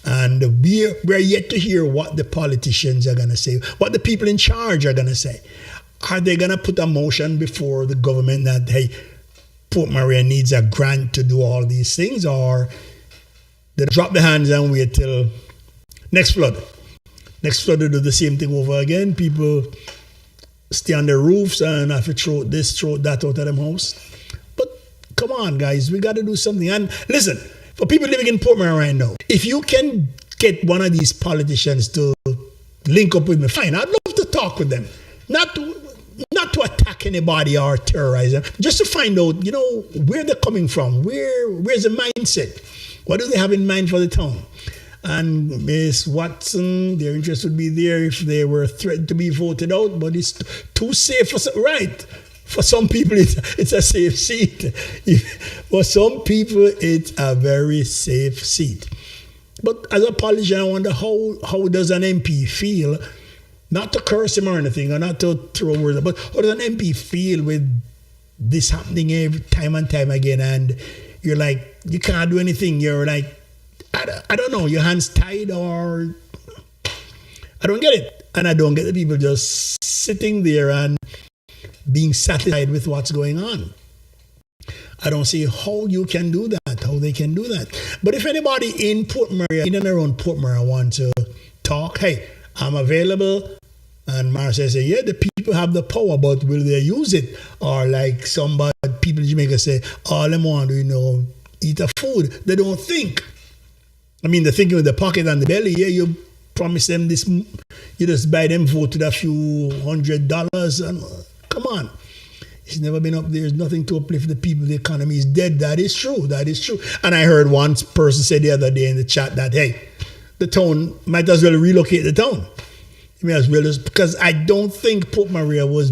And we're yet to hear what the politicians are going to say, what the people in charge are going to say. Are they going to put a motion before the government that, hey, Port Maria needs a grant to do all these things? Or they drop their hands and wait till next flood. Next flood, they do the same thing over again. People stay on their roofs and have to throw this, throw that out of them house. But come on, guys, we got to do something. And listen, for people living in Port Maria right now, if you can get one of these politicians to link up with me, fine. I'd love to talk with them. Not to attack anybody or terrorize them, just to find out, you know, where they're coming from. Where's the mindset? What do they have in mind for the town? And Miss Watson, their interest would be there if they were threatened to be voted out, but it's too safe for some, right. For some people, it's a safe seat. For some people, it's a very safe seat. But as a politician, I wonder how does an MP feel? Not to curse him or anything, or not to throw words, but how does an MP feel with this happening every time and time again? And you're like, you can't do anything. You're like, I don't know, your hands tied, or I don't get it. And I don't get the people just sitting there and being satisfied with what's going on. I don't see how you can do that, how they can do that. But if anybody in Port Maria, in and around Port Maria, wants to talk, hey, I'm available. And Marcel say, yeah, the people have the power, but will they use it? Or like people in Jamaica say, all them want to, you know, eat a food. They don't think. I mean, they're thinking with the pocket and the belly. Yeah, you promise them this, you just buy them vote with a few $100. And come on. It's never been up there. There's nothing to uplift the people. The economy is dead. That is true. And I heard one person say the other day in the chat that, hey, the town might as well relocate the town. You may as well just, because I don't think Port Maria was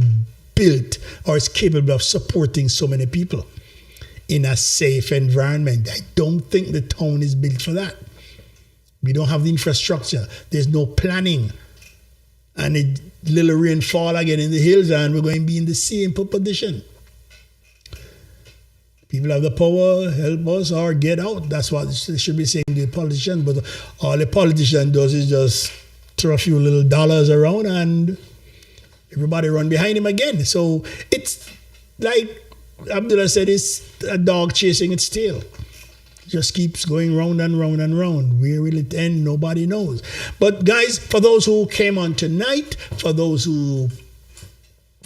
built or is capable of supporting so many people in a safe environment. I don't think the town is built for that. We don't have the infrastructure. There's no planning. And a little rain fall again in the hills and we're going to be in the same position. People have the power, help us or get out. That's what they should be saying to the politicians. But all the politician does is just throw a few little dollars around and everybody run behind him again. So it's like Abdullah said, it's a dog chasing its tail. It just keeps going round and round and round. Where will it end? Nobody knows. But guys, for those who came on tonight, for those who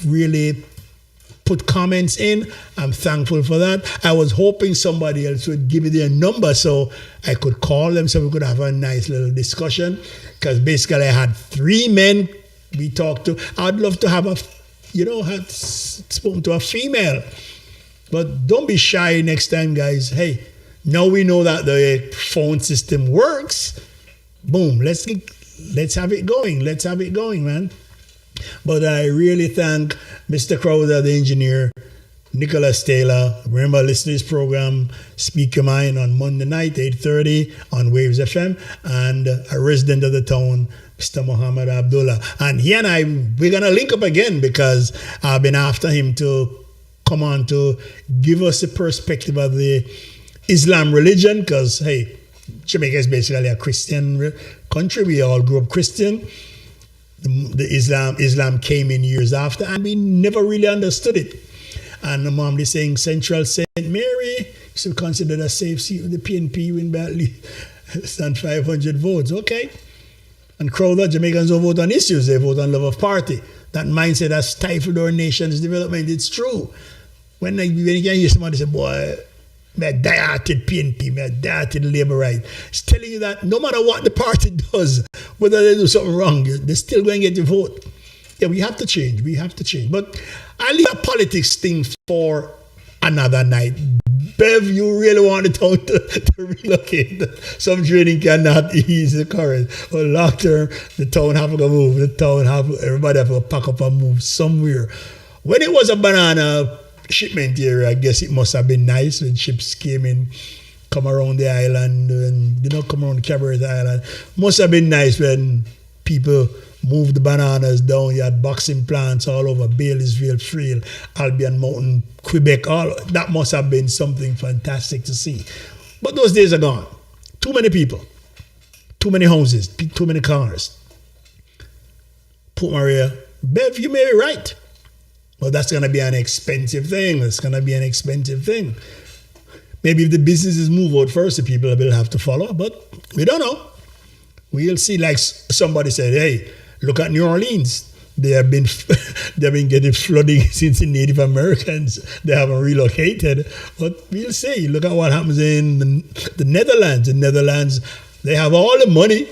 really put comments in, I'm thankful for that. I was hoping somebody else would give me their number so I could call them so we could have a nice little discussion. Because basically I had 3 men we talked to. I'd love to have had spoken to a female. But don't be shy next time, guys. Hey, now we know that the phone system works. Boom, let's have it going. Let's have it going, man. But I really thank Mr. Crowder, the engineer, Nicholas Taylor. Remember, listen to this program, Speak Your Mind, on Monday night, 8:30 on Waves FM, and a resident of the town, Mr. Muhammad Abdullah. And he and I, we're going to link up again because I've been after him to come on to give us a perspective of the Islam religion because, hey, Jamaica is basically a Christian country. We all grew up Christian. The Islam came in years after, and we never really understood it. And the mom is saying Central St. Mary is considered a safe seat with the PNP win by at less than 500 votes. Okay. And Crowder, Jamaicans don't vote on issues, they vote on love of party. That mindset has stifled our nation's development. It's true. When you can hear somebody say, boy, me die-hearted PNP, me die-hearted Labour right. It's telling you that no matter what the party does, whether they do something wrong, they're still going to get your vote. Yeah, we have to change. We have to change. But I'll leave a politics thing for another night. Bev, you really want the town to relocate. Some training cannot ease the current. Well, long term, the town have to move. Everybody have to pack up and move somewhere. When it was a banana shipment area, I guess it must have been nice when ships came in, come around the island and come around Cabaret Island. Must have been nice when people moved the bananas down. You had boxing plants all over Bailey'sville, Frail, Albion Mountain, Quebec. All that must have been something fantastic to see. But those days are gone. Too many people, too many houses, too many cars. Port Maria, Bev, you may be right. Well, that's going to be an expensive thing. Maybe if the businesses move out first, the people will have to follow. But we don't know. We'll see. Like somebody said, hey, look at New Orleans. They have been getting flooding since the Native Americans. They haven't relocated. But we'll see. Look at what happens in the Netherlands. The Netherlands, they have all the money.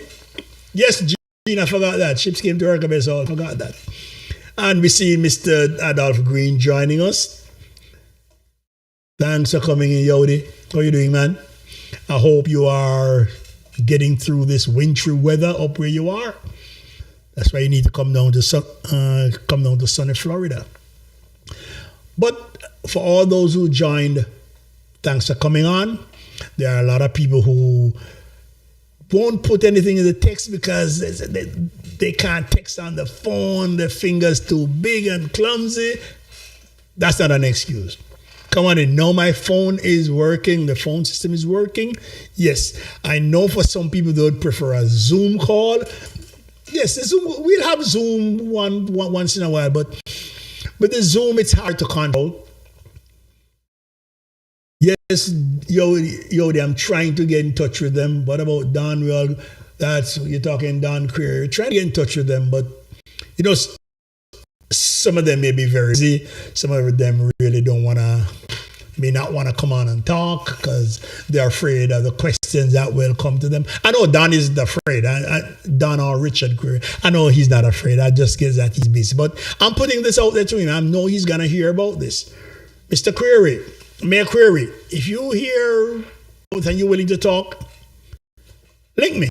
Yes, Gene, I forgot that. Ships came to work, so I forgot that. And we see Mr. Adolph Green joining us. Thanks for coming in, Yodi. How are you doing, man? I hope you are getting through this wintry weather up where you are. That's why you need to come down to sunny Florida. But for all those who joined, thanks for coming on. There are a lot of people who won't put anything in the text because they can't text on the phone, their fingers too big and clumsy. That's not an excuse. Come on in. No, my phone is working. The phone system is working. Yes, I know for some people they would prefer a Zoom call. Yes, we'll have Zoom once in a while, but the Zoom, it's hard to control. Yes, Yodi, I'm trying to get in touch with them. What about Don? You're talking Don Creer. You're trying to get in touch with them, but some of them may be very busy. Some of them really may not want to come on and talk because they're afraid of the questions that will come to them. I know Don isn't afraid. Don or Richard Creer, I know he's not afraid. I just guess that he's busy. But I'm putting this out there to him. I know he's going to hear about this. Mr. Query, Mayor Query, if you hear and you're willing to talk, link me.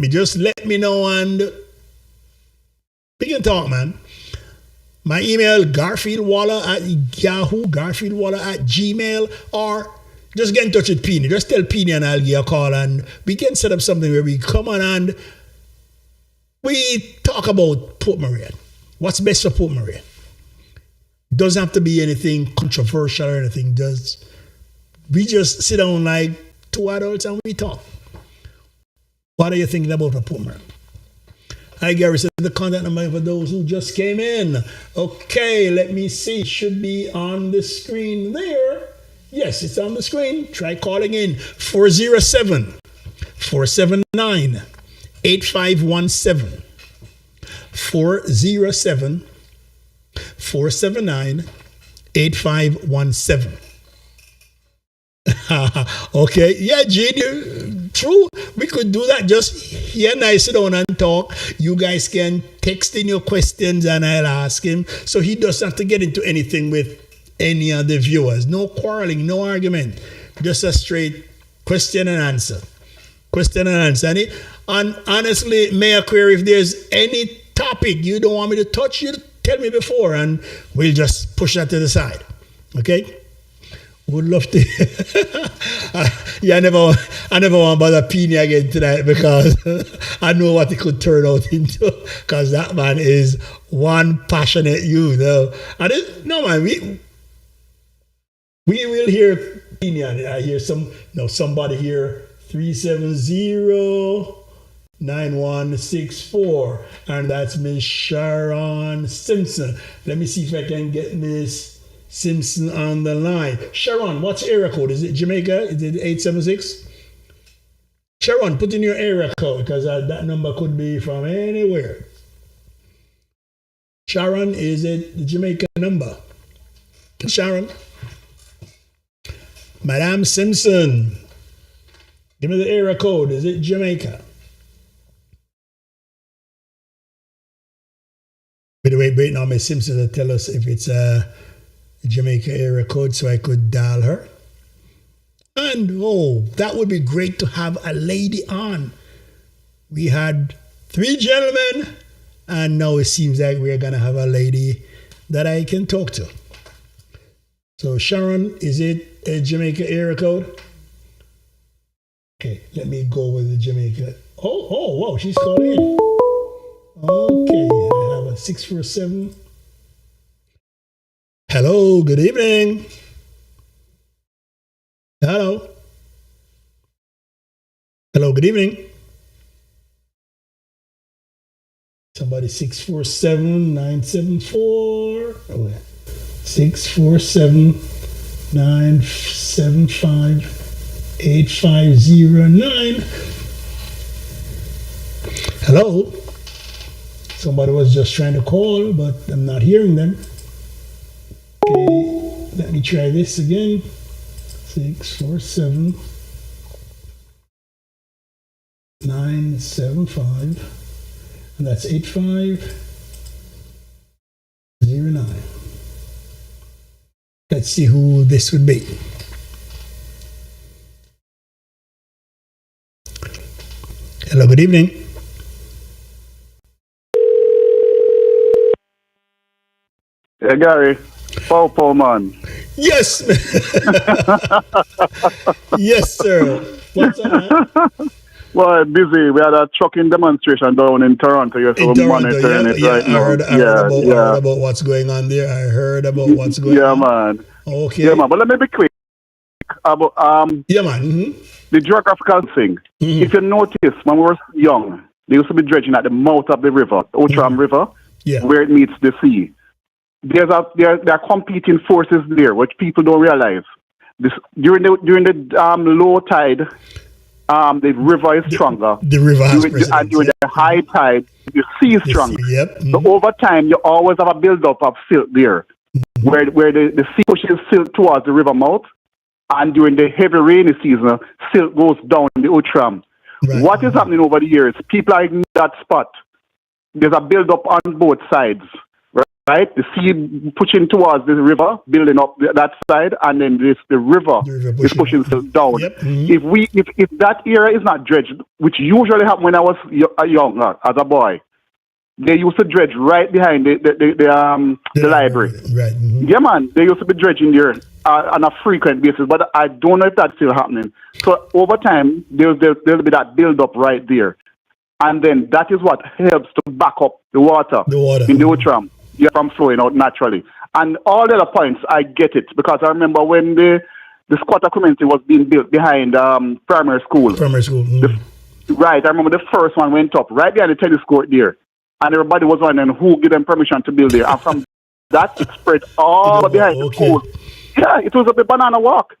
Just let me know and We can talk, man. My email, garfieldwaller@yahoo, garfieldwaller@gmail, or just get in touch with Peony. Just tell Peony and I'll give you a call, and we can set up something where we come on and we talk about Port Maria. What's best for Port Maria? Doesn't have to be anything controversial or anything. We just sit down like two adults and we talk. What are you thinking about Port Maria? Hi, Gary said the contact number for those who just came in. Okay, let me see. It should be on the screen there. Yes, it's on the screen. Try calling in 407-479-8517. 407-479-8517. Okay, yeah, Gene, true. We could do that. Just here and I sit down and talk. You guys can text in your questions and I'll ask him. So he doesn't have to get into anything with any of the viewers. No quarreling, no argument. Just a straight question and answer. Question and answer. And honestly, Mayor Query, if there's any topic you don't want me to touch, you tell me before and we'll just push that to the side. Okay? Would love to. Yeah, I never want to bother Peony again tonight because I know what it could turn out into. Because that man is one passionate youth. No, man, we will hear Peony. I hear somebody here 370-9164, and that's Miss Sharon Simpson. Let me see if I can get Miss Simpson on the line. Sharon, what's area code? Is it Jamaica? Is it 876? Sharon, put in your area code because that number could be from anywhere. Sharon, is it the Jamaica number? Sharon? Madame Simpson, give me the area code. Is it Jamaica? By the way, wait now, Miss Simpson to tell us if it's Jamaica area code so I could dial her. And that would be great to have a lady on. We had 3 gentlemen and now it seems like we're gonna have a lady that I can talk to. So Sharon, is it a Jamaica area code? Okay, let me go with the Jamaica. Wow, she's calling in. Okay, I have a 647. Hello, good evening. Hello, good evening. Somebody 647-974. 647-975-8509. Hello. Somebody was just trying to call, but I'm not hearing them. Okay, let me try this again. 647-975, and that's 8509. Let's see who this would be. Hello, good evening. Yeah, Gary. Pow, man. Yes, yes, sir. What's up, man? Well, busy. We had a trucking demonstration down in Toronto. Yes, in we're Toronto, monitoring it right now. I heard about what's going on there. I heard about what's going on. Yeah, man. Okay. Yeah, man. But let me be quick about yeah, man. Mm-hmm. the geographical thing. Mm-hmm. If you notice, when we were young, they used to be dredging at the mouth of the river, the Outram River, where it meets the sea. There are competing forces there, which people don't realize. During the low tide, the river is stronger. The river has and during the high tide, the sea is stronger. Mm-hmm. So over time, you always have a build-up of silt there, where the sea pushes silt towards the river mouth, and during the heavy rainy season, silt goes down the Outram. Right. What is happening over the years? People are in that spot. There's a build-up on both sides. Right, the sea pushing towards the river, building up that side, and then the river is pushing down. Yep. Mm-hmm. If that area is not dredged, which usually happened when I was young as a boy, they used to dredge right behind the library. Right. Mm-hmm. Yeah, man. They used to be dredging there on a frequent basis, but I don't know if that's still happening. So over time, there'll be that build up right there, and then that is what helps to back up the water in the Outram from flowing out naturally. And all the other points, I get it, because I remember when the squatter community was being built behind primary school. Right, I remember the first one went up right behind the tennis court there. And everybody was wondering who gave them permission to build there. And from that, it spread all behind the school. Yeah, it was a banana walk.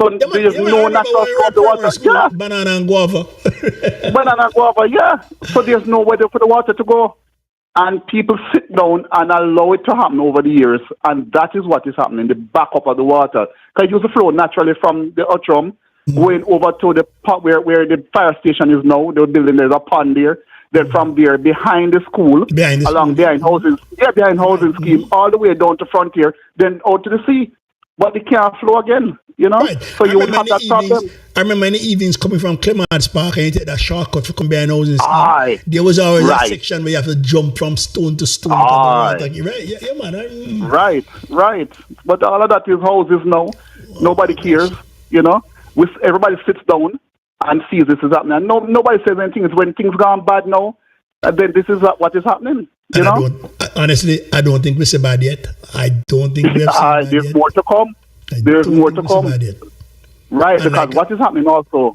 So there's no natural flow of the water. Yeah. Banana and guava. Banana and guava, yeah. So there's nowhere for the water to go. And people sit down and allow it to happen over the years. And that is what is happening, the backup of the water. Because it used to flow naturally from the Outram, going over to the part where the fire station is now. They're building, there's a pond there. Then from there, behind the school, behind housing scheme, all the way down to frontier, then out to the sea. But they can't flow again, you know? Right. So you would have that problem. I remember in the evenings coming from Clements Park and you take that shortcut for coming behind housing scheme. There was always a section where you have to jump from stone to stone. Right? Yeah, man. Right. But all of that is houses now. Nobody cares, you know? Everybody sits down and sees this is happening. And nobody says anything. It's when things gone bad now, and then this is what is happening. You know? Honestly, I don't think we're so bad yet. I don't think we have there's yet. More to come. There's more to come. Right, because what is happening also,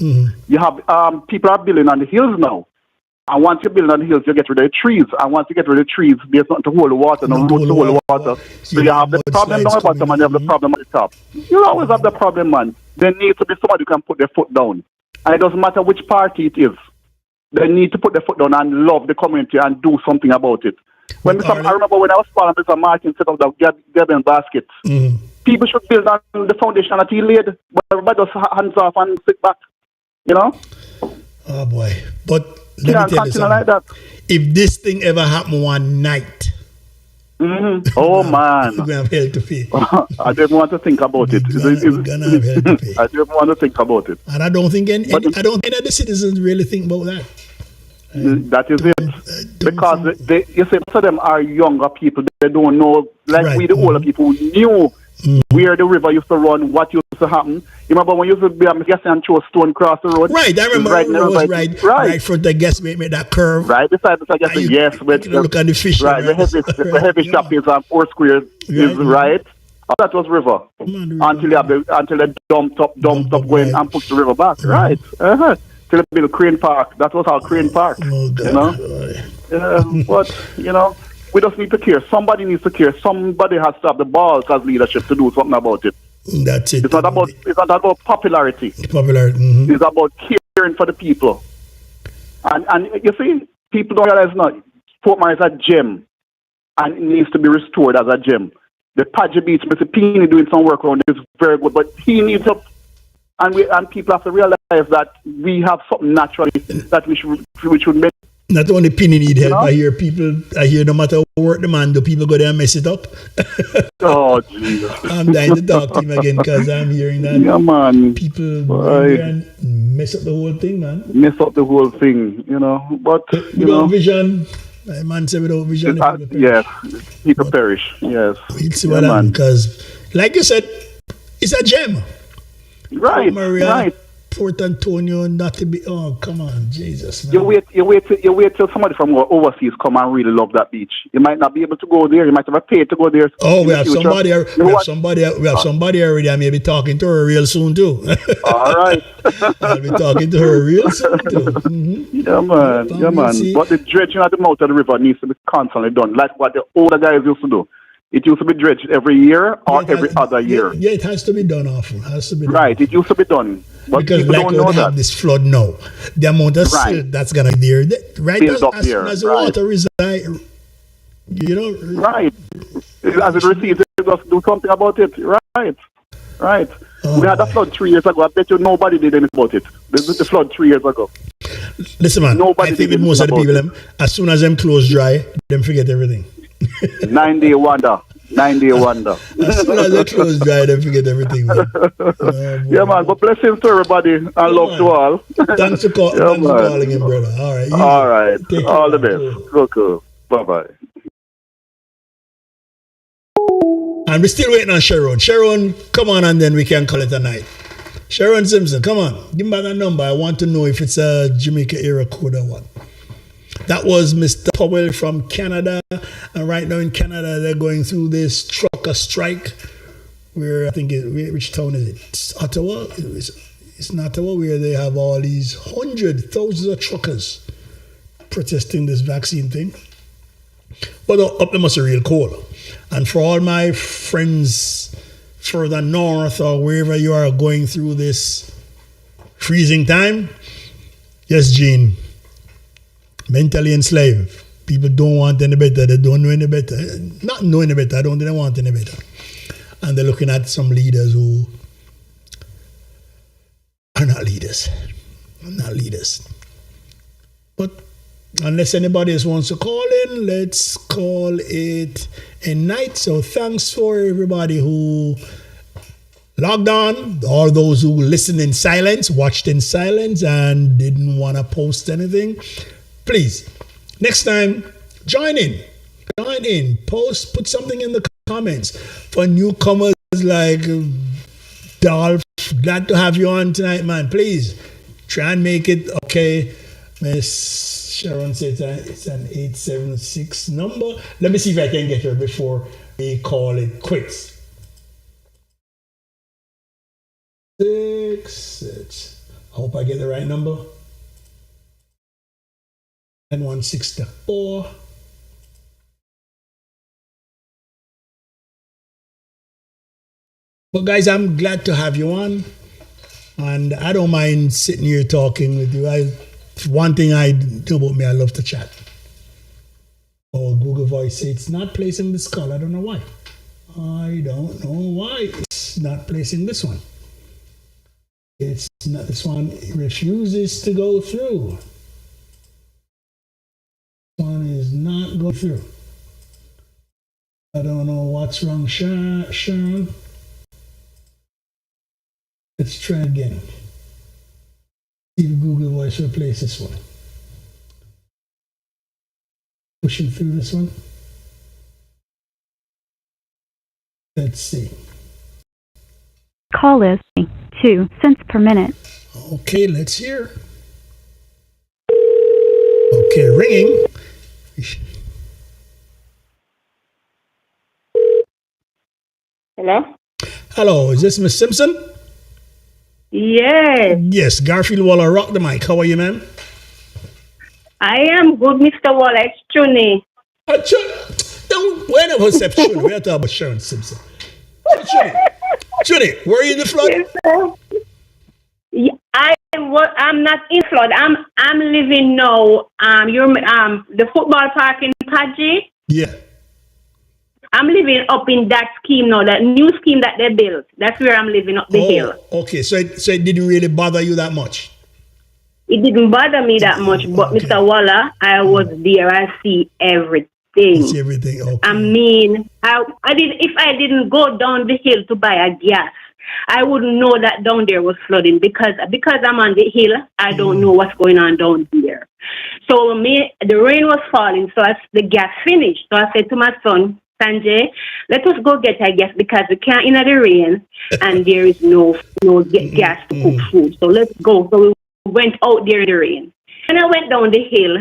you have people are building on the hills now. And once you build on the hills, you get rid of the trees. And once you get rid of the trees, there's nothing to hold the water, no root to hold the water. So you have the problem down the bottom and you have the problem at the top. You always have the problem, man. There needs to be somebody who can put their foot down. And it doesn't matter which party it is. They need to put their foot down and love the community and do something about it. I remember when I was small, Mr. Martin set up the Gabon baskets. People should build on the foundation that he laid, but everybody just hands off and sit back. You know? Oh boy. But let me tell you something. Like that. If this thing ever happened one night, oh man, we're gonna have hell to pay. I didn't want to think about it. We're gonna have hell to pay. I didn't want to think about it. And I don't think any of the citizens really think about that. That is it. Because you say most of them are younger people. They don't know, like we the older people knew where the river used to run, what used to happen. You remember when you used to be, I'm guessing, and throw a stone across the road? Right, I remember right front the guest made that curve. Right, beside the guest, yes. Look at the fish. Right, the heavy shop is on 4 squares, is right. That was river. Until they dumped up going and pushed the river back. Right. Till they built Crane Park. That was our Crane Park. Oh, God. You know? But, you know, we just need to care. Somebody needs to care. Somebody has to have the balls as leadership to do something about it. That's it. It's not about popularity. It's about caring for the people. And you see, people don't realize now, Fort Myers is a gem. And it needs to be restored as a gem. The Padgett Beach, Mr. Peeny doing some work around it is very good, but he needs to. And people have to realize that we have something naturally that we should make. Not only Penny need help, I hear no matter what work the man do, people go there and mess it up. Oh, Jesus. I'm dying to talk to him again because I'm hearing that people go there and mess up the whole thing, man. Mess up the whole thing, you know. But, without vision, my man said without vision, people perish. Yes. We'll see what happens because, like you said, it's a gem. Right, right. Port Antonio, not to be. Oh, come on, Jesus! Man. You wait till somebody from overseas come and really love that beach. You might not be able to go there. You might have to pay to go there. Oh, we have somebody already. I may be talking to her real soon too. All right, I'll be talking to her real soon too. Yeah, man. But the dredging at the mouth of the river needs to be constantly done, like what the older guys used to do. It used to be dredged every year or every other year. Yeah, it has to be done often. Right, it used to be done. But because people don't know that. This flood now, the amount of silt that's gonna be there, right? As soon as the water resides, you know. Right. As it recedes, it just do something about it. Right. Oh, we had a flood 3 years ago. I bet you nobody did anything about it. The flood 3 years ago. Listen, man. I think with most of the people, as soon as them clothes dry, them forget everything. 9-day wonder. As soon as they close dry, they forget everything, man. Yeah, man. But blessings to everybody and love to all. Thanks for calling in, brother. All right. All right. All the best. Cool. Bye-bye. And we're still waiting on Sharon. Sharon, come on, and then we can call it a night. Sharon Simpson, come on. Give me that number. I want to know if it's a Jamaica era code or what. That was Mr. Powell from Canada. And right now in Canada, they're going through this trucker strike. Where I think, which town is it? It's Ottawa? It's in Ottawa, where they have all these thousands of truckers protesting this vaccine thing. But up there must be real cold. And for all my friends further north or wherever you are going through this freezing time, yes, Gene, mentally enslaved. People don't want any better. They don't know any better. Not know any better. I don't think they want any better. And they're looking at some leaders who are not leaders. But unless anybody else wants to call in, let's call it a night. So thanks for everybody who logged on, all those who listened in silence, watched in silence, and didn't want to post anything. Please, next time, join in, post, put something in the comments. For newcomers like Dolph, glad to have you on tonight, man. Please, try and make it okay. Miss Sharon said it's an 876 number. Let me see if I can get her before we call it quits. 6. I hope I get the right number. 9164. Well, guys, I'm glad to have you on, and I don't mind sitting here talking with you. One thing I do about me, I love to chat. Oh, Google Voice says it's not placing this call. I don't know why. I don't know why it's not placing this one. It's not this one. It refuses to go through. This one is not going through. I don't know what's wrong, Sharon. Let's try again. See if Google Voice replace this one. Pushing through this one. Let's see. Call is 2 cents per minute. Okay, let's hear. Okay, ringing. Hello? Hello, is this Miss Simpson? Yes. Yes, Garfield Waller, rock the mic. How are you, ma'am? I am good, Mr. Waller. It's Chuni. Don't wait up for Chuni. We're talking about Sharon Simpson. Chuni, were you in the flood? Yes, I'm not in flood. I'm living now. You're the football park in Paji. Yeah. I'm living up in that scheme now, that new scheme that they built. That's where I'm living up the hill. Okay, so it didn't really bother you that much? It didn't bother me that much, but okay. Mr. Waller, I was there. I see everything. You see everything, okay. I mean, if I didn't go down the hill to buy a gas, I wouldn't know that down there was flooding because I'm on the hill. I don't know what's going on down there. So the rain was falling, so the gas finished. So I said to my son, Sanjay, let us go get a gas because we can't in the rain and there is no gas to cook food. So let's go. So we went out there in the rain. And I went down the hill.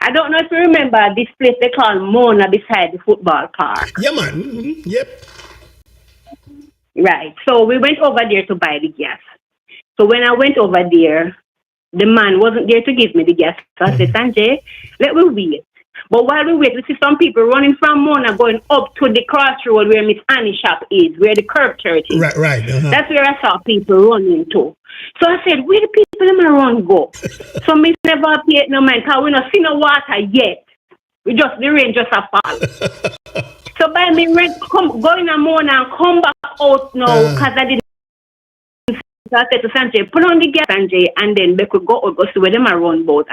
I don't know if you remember this place they call Mona beside the football park. Yeah, man. Mm-hmm. Yep. Right. So we went over there to buy the gas. So when I went over there, the man wasn't there to give me the gas. So I said, Sanjay, let me wait. But while we wait, we see some people running from Mona going up to the crossroad where Miss Annie's shop is, where the Curb Church is. Right. Uh-huh. That's where I saw people running to. So I said, where the people in my run go? So Miss never paid no mind because we not see no water yet. The rain just a fall. So by me going on Mona and come back out now because I didn't. So I said to Sanjay, put on the gas, Sanjay, and then we could go see where them are run boat.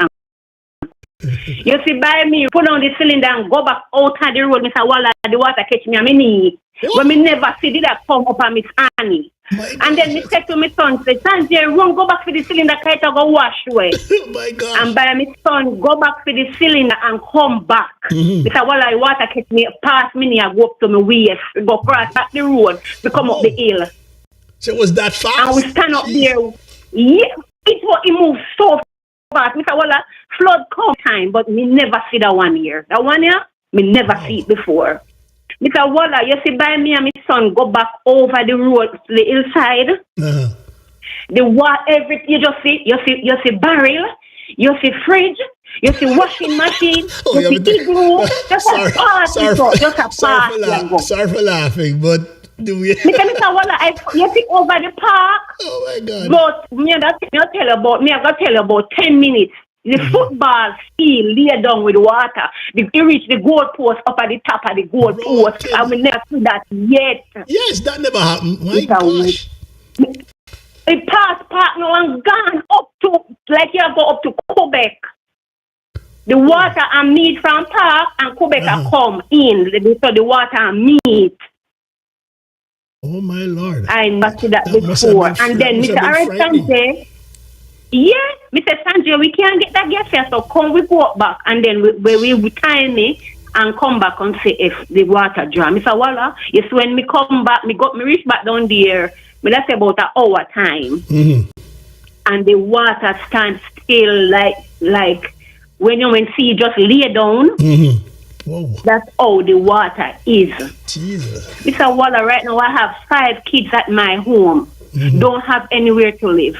You see, by me, put on the cylinder and go back out on the road, Mr. Waller, the water catch me on my knee. When me never see that come up on Miss Annie. And then me said to my son, say, Sanjay, run, go back for the cylinder, I go wash away. Oh my God. And by my son, go back for the cylinder and come back. Because while I water catch me, pass me, I go up to my waist, go cross back the road, we come up the hill. So it was that fast? And we stand up there. Yeah, it moved so fast. Mr. Walla, flood come time, but me never see that one here. That one here, me never see it before. Mr. Walla, you see by me and my son go back over the road to the hillside. The water, everything you just see, you see barrel, you see fridge, you see washing machine, you see igloo, just a party, just a party. Sorry for laughing, but do we? Mr. Walla, you see over the park. Oh my God! But me, I got tell you about 10 minutes. The football field lay down with water. You reach the goal post up at the top of the goal post. I will never see that yet. Yes, that never happened. My gosh. It passed park now and gone up to, like you go up to Quebec. The water and meat from park and Quebec come in. So the water and meat. Oh my Lord. I never see that before. And then Mr. Aristante, yes, Mr. Sanjay, we can't get that gas here, so come we go up back and then we time me and come back and see if the water dry. Mr. Walla, yes, when me come back, me reach back down there, me that's about an hour time. And the water stands still like when you see just lay down. Whoa. That's how the water is. Jesus. Mr. Walla, right now I have 5 kids at my home. Don't have anywhere to live.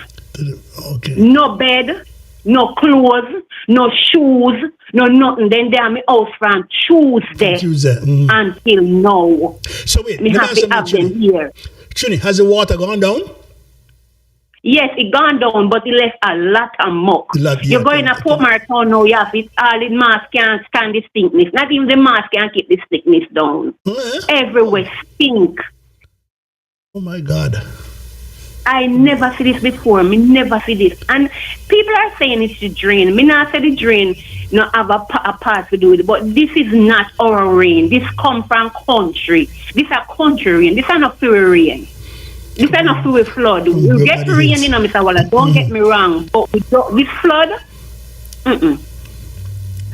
Okay. No bed, no clothes, no shoes, no nothing. Then they are my house from Tuesday until now. So wait, me have to have them here. Trini, has the water gone down? Yes, it gone down, but it left a lot of muck. You're going to Port Marathon now, you have it, all the mask can't stand the stinkness. Not even the mask can keep the stinkness down. Everywhere stink. Oh my God. I never see this before. Me never see this. And people are saying it's the drain. Me not say the drain not have a part to do with it. But this is not our rain. This come from country. This a country rain. This is not pure rain. This is not pure flood. We get rain, you know, Mr. Walla. Don't get me wrong. But this flood,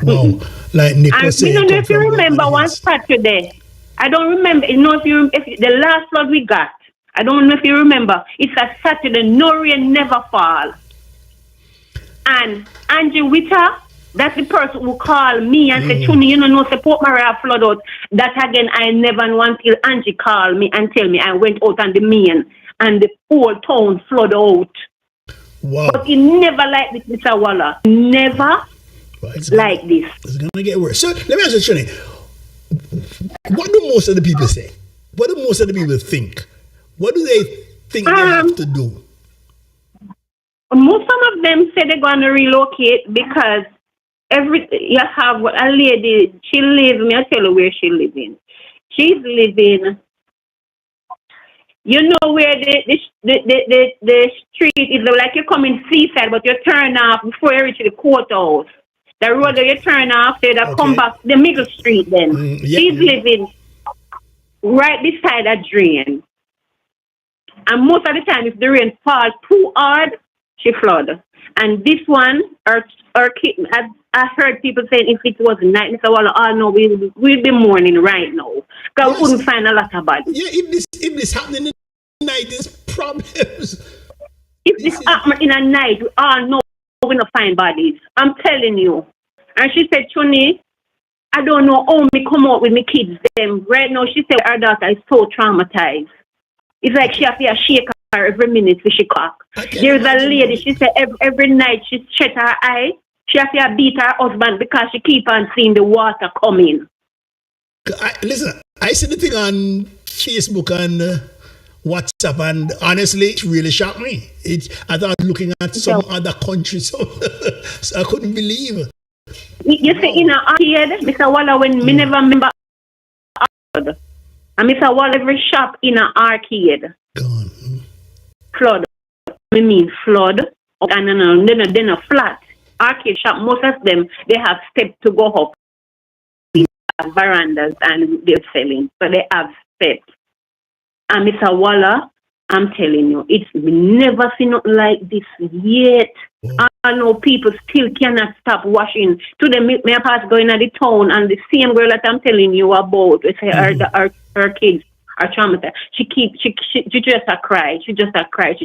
Wow. Like Nicholas said. I don't know if you remember one Saturday. I don't remember. You know, if the last flood we got, I don't know if you remember. It's a Saturday. No rain never fall. And Angie Witter, that's the person who called me and said, Chuni, you know, support Maria flood out. That again, I never know until Angie called me and tell me I went out on the main and the whole town flood out. Wow. But it never like this, Mr. Walla. Never like this. It's going to get worse. So let me ask you, Chuni, what do most of the people say? What do most of the people think? What do they think they have to do? Some of them say they're going to relocate because you have a lady, she lives, me I tell you where she living. She's living, you know where the street is like you come in Seaside, but you turn off before you reach the courthouse. The road that you turn off, they come back the middle street then. She's living right beside a drain. And most of the time, if the rain falls too hard, she flood. And this one, our kid, I heard people saying if it was night, Mr. Walla, oh no, we'll be mourning right now. Because we couldn't find a lot of bodies. Yeah, if this happening in the night, there's problems. If this happened in a night, we all know we're not find bodies. I'm telling you. And she said, Chuni, I don't know how me come out with my kids. Them right now, she said her daughter is so traumatized. It's like she has to shake her every minute for she cock. There's a lady, she said every night she shut her eye. She has to beat her husband because she keep on seeing the water coming. Listen, I see the thing on Facebook and WhatsApp, and honestly, it really shocked me. I thought looking at some other countries, so I couldn't believe. You see, in an arcade, Mr. Walla, when me never remember, and Mr. Walla every shop in an arcade. Gone. Flood. I mean flood. And then a flat. Arcade shop, most of them, they have steps to go up. They have verandas and they're selling. So they have steps. And Mr. Walla, I'm telling you, it's never seen nothing like this yet. I know people still cannot stop washing. Today, me pass going to the town, and the same girl that I'm telling you about, with her kids are traumatized. She just a cry. She just a cry.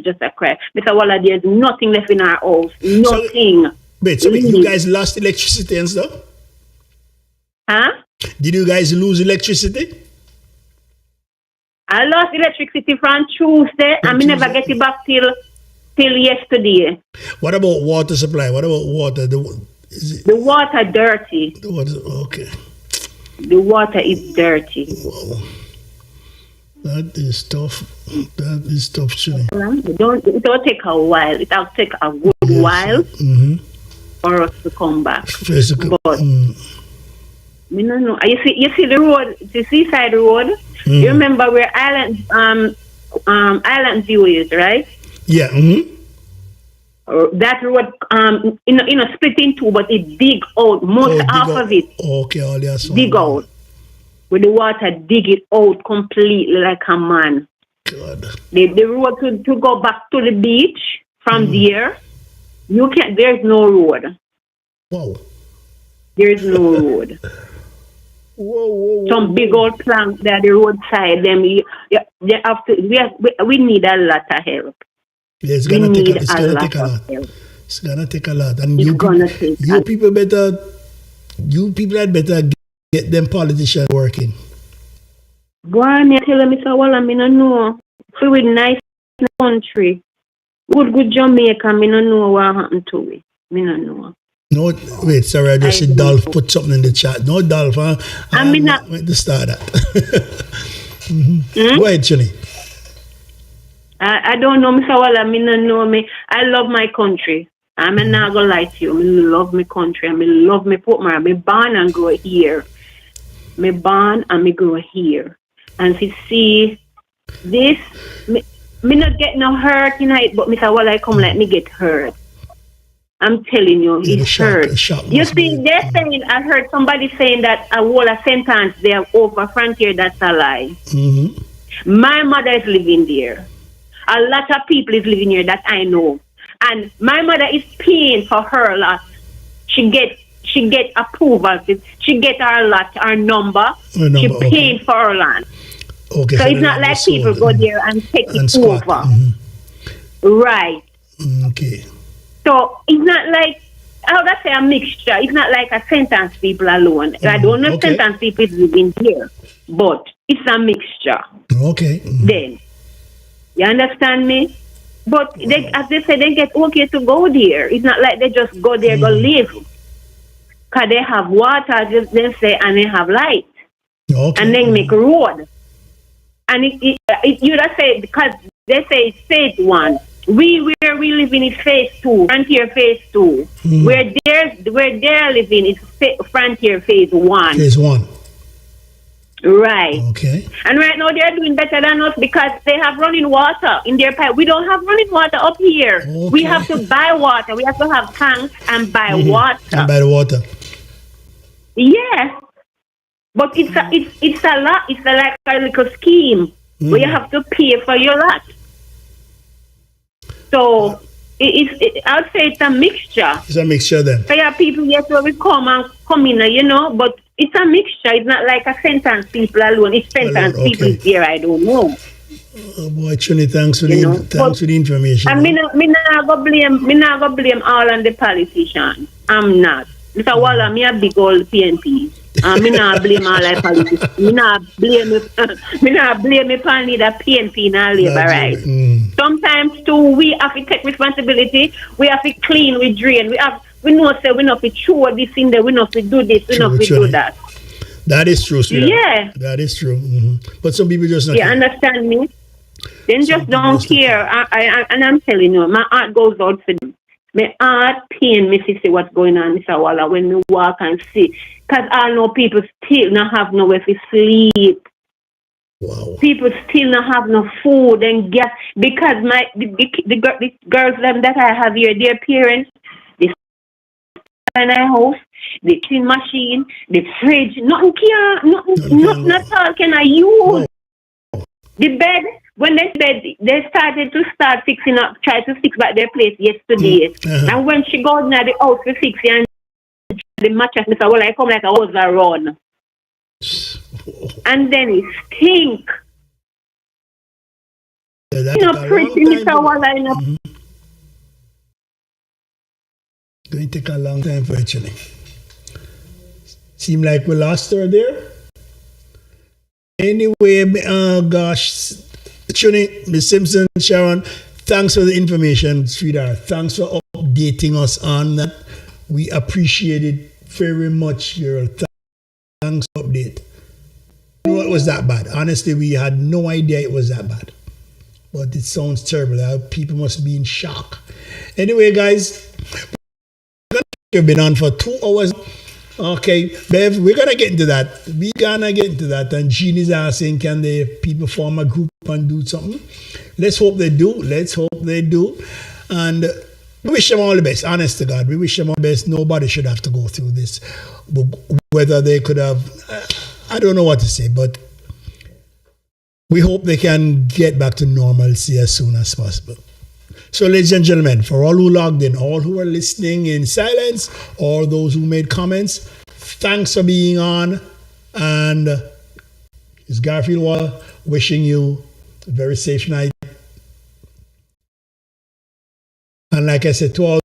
Mr. Walla, there's nothing left in our house. Nothing. So you guys lost electricity and stuff? Huh? Did you guys lose electricity? I lost electricity from Tuesday, and I never get it back till yesterday. What about water supply? What about water? The water dirty. The water, okay. The water is dirty. Wow. That is tough. Chili. It don't take a while. It'll take a good while for us to come back. But me no know. You see the road, the seaside road. You remember where Island View is, right? Yeah. That road, split in two, but it dig out half of it. Okay, all yes. Dig out. With the water, dig it out completely like a man. God. The road to go back to the beach from there, you can't. There's no road. Wow. There's no road. Whoa. Some big old planks there, the roadside. They have to. We need a lot of help. Yeah, it's gonna take a lot. It's gonna take a lot, and you people had better get them politicians working. Go on, you tell them, Mr. Walla, I don't know. We with nice country. Good Jamaica, I don't know what happened to it. I don't know. No, wait, sorry, I just said Dolph put something in the chat. No, Dolph, huh? I'm not going to start that. Go ahead, Chili. I don't know, Mr. Walla, I don't know me. I love my country. I'm not going to lie to you. I love my country. I love my Portmore. I'm born and grow here. Me born and me grow here. And to see this, me not get no hurt tonight, but Mr. Walla come let me get hurt. I'm telling you, it's hurt. You see, they're saying, I heard somebody saying that a whole sentence there over frontier, that's a lie. My mother is living there. A lot of people is living here that I know. And my mother is paying for her lot. She get approval. She get her lot, her number. She paying for her land. Okay. So it's not like people go there and take it over. Right. Okay. So it's not like, how would I say, a mixture. It's not like a sentence people alone. I don't know sentence people living here, but it's a mixture. Okay. Then, you understand me? But they, as they say, they get okay to go there. It's not like they just go there, go live. Because they have water, just they say, and they have light. Okay. And then make road. And you just say, because they say it's phase 1. Where we live in is phase 2, frontier phase 2. Where they're living is frontier phase 1. Phase 1. Right. Okay. And right now they're doing better than us because they have running water in their pipe. We don't have running water up here. Okay. We have to buy water. We have to have tanks and buy water. And buy the water. Yeah. But it's a lot. It's like a little scheme where you have to pay for your lot. So I'd say it's a mixture. It's a mixture then. So yeah, people yes where we come in, but it's a mixture. It's not like a sentence people alone. It's sentence people here. I don't know. Oh boy, Trini, thanks for the information. And me not go blame all on the politicians. I'm not. Mr. Walla, me a big old PNP. Me not blame all the politicians. Me not blame me upon the PNP and Labour, right? Sometimes too we have to take responsibility. We have to clean, we drain. We know say we not to throw this in there, we not to do this, we not to do that. That is true, sweetheart. Yeah. That is true. But some people just not care. Understand me? They just don't care. And I'm telling you, my heart goes out for them. My heart pain me to see what's going on, Mr. Walla, when we walk and see. Because I know people still not have nowhere to sleep. Wow. People still not have no food and gas. Because the girls them that I have here, their parents, they in our house, the clean machine, the fridge, nothing at all can I use. The bed, when they started to start fixing up, try to fix back their place yesterday. And when she goes now the house to fix it, and the mattress, I said, well, I come like I was around. And then it stink. Pretty Mr. Walla. Going to take a long time for it, chilling. Seem like we lost her there. Anyway, gosh, Chuni, Miss Simpson, Sharon, thanks for the information, sweetheart. Thanks for updating us on that. We appreciate it very much, girl. Thanks for update. You know, it was that bad. Honestly, we had no idea it was that bad. But it sounds terrible. People must be in shock. Anyway, guys, we've been on for 2 hours. Okay, Bev, we're gonna get into that. And Jean is asking, can the people form a group and do something? Let's hope they do. And we wish them all the best. Honest to God, we wish them all the best. Nobody should have to go through this. Whether they could have, I don't know what to say, but we hope they can get back to normalcy as soon as possible. So, ladies and gentlemen, for all who logged in, all who are listening in silence, all those who made comments, thanks for being on. And it's Garfield Wall wishing you a very safe night. And like I said, to all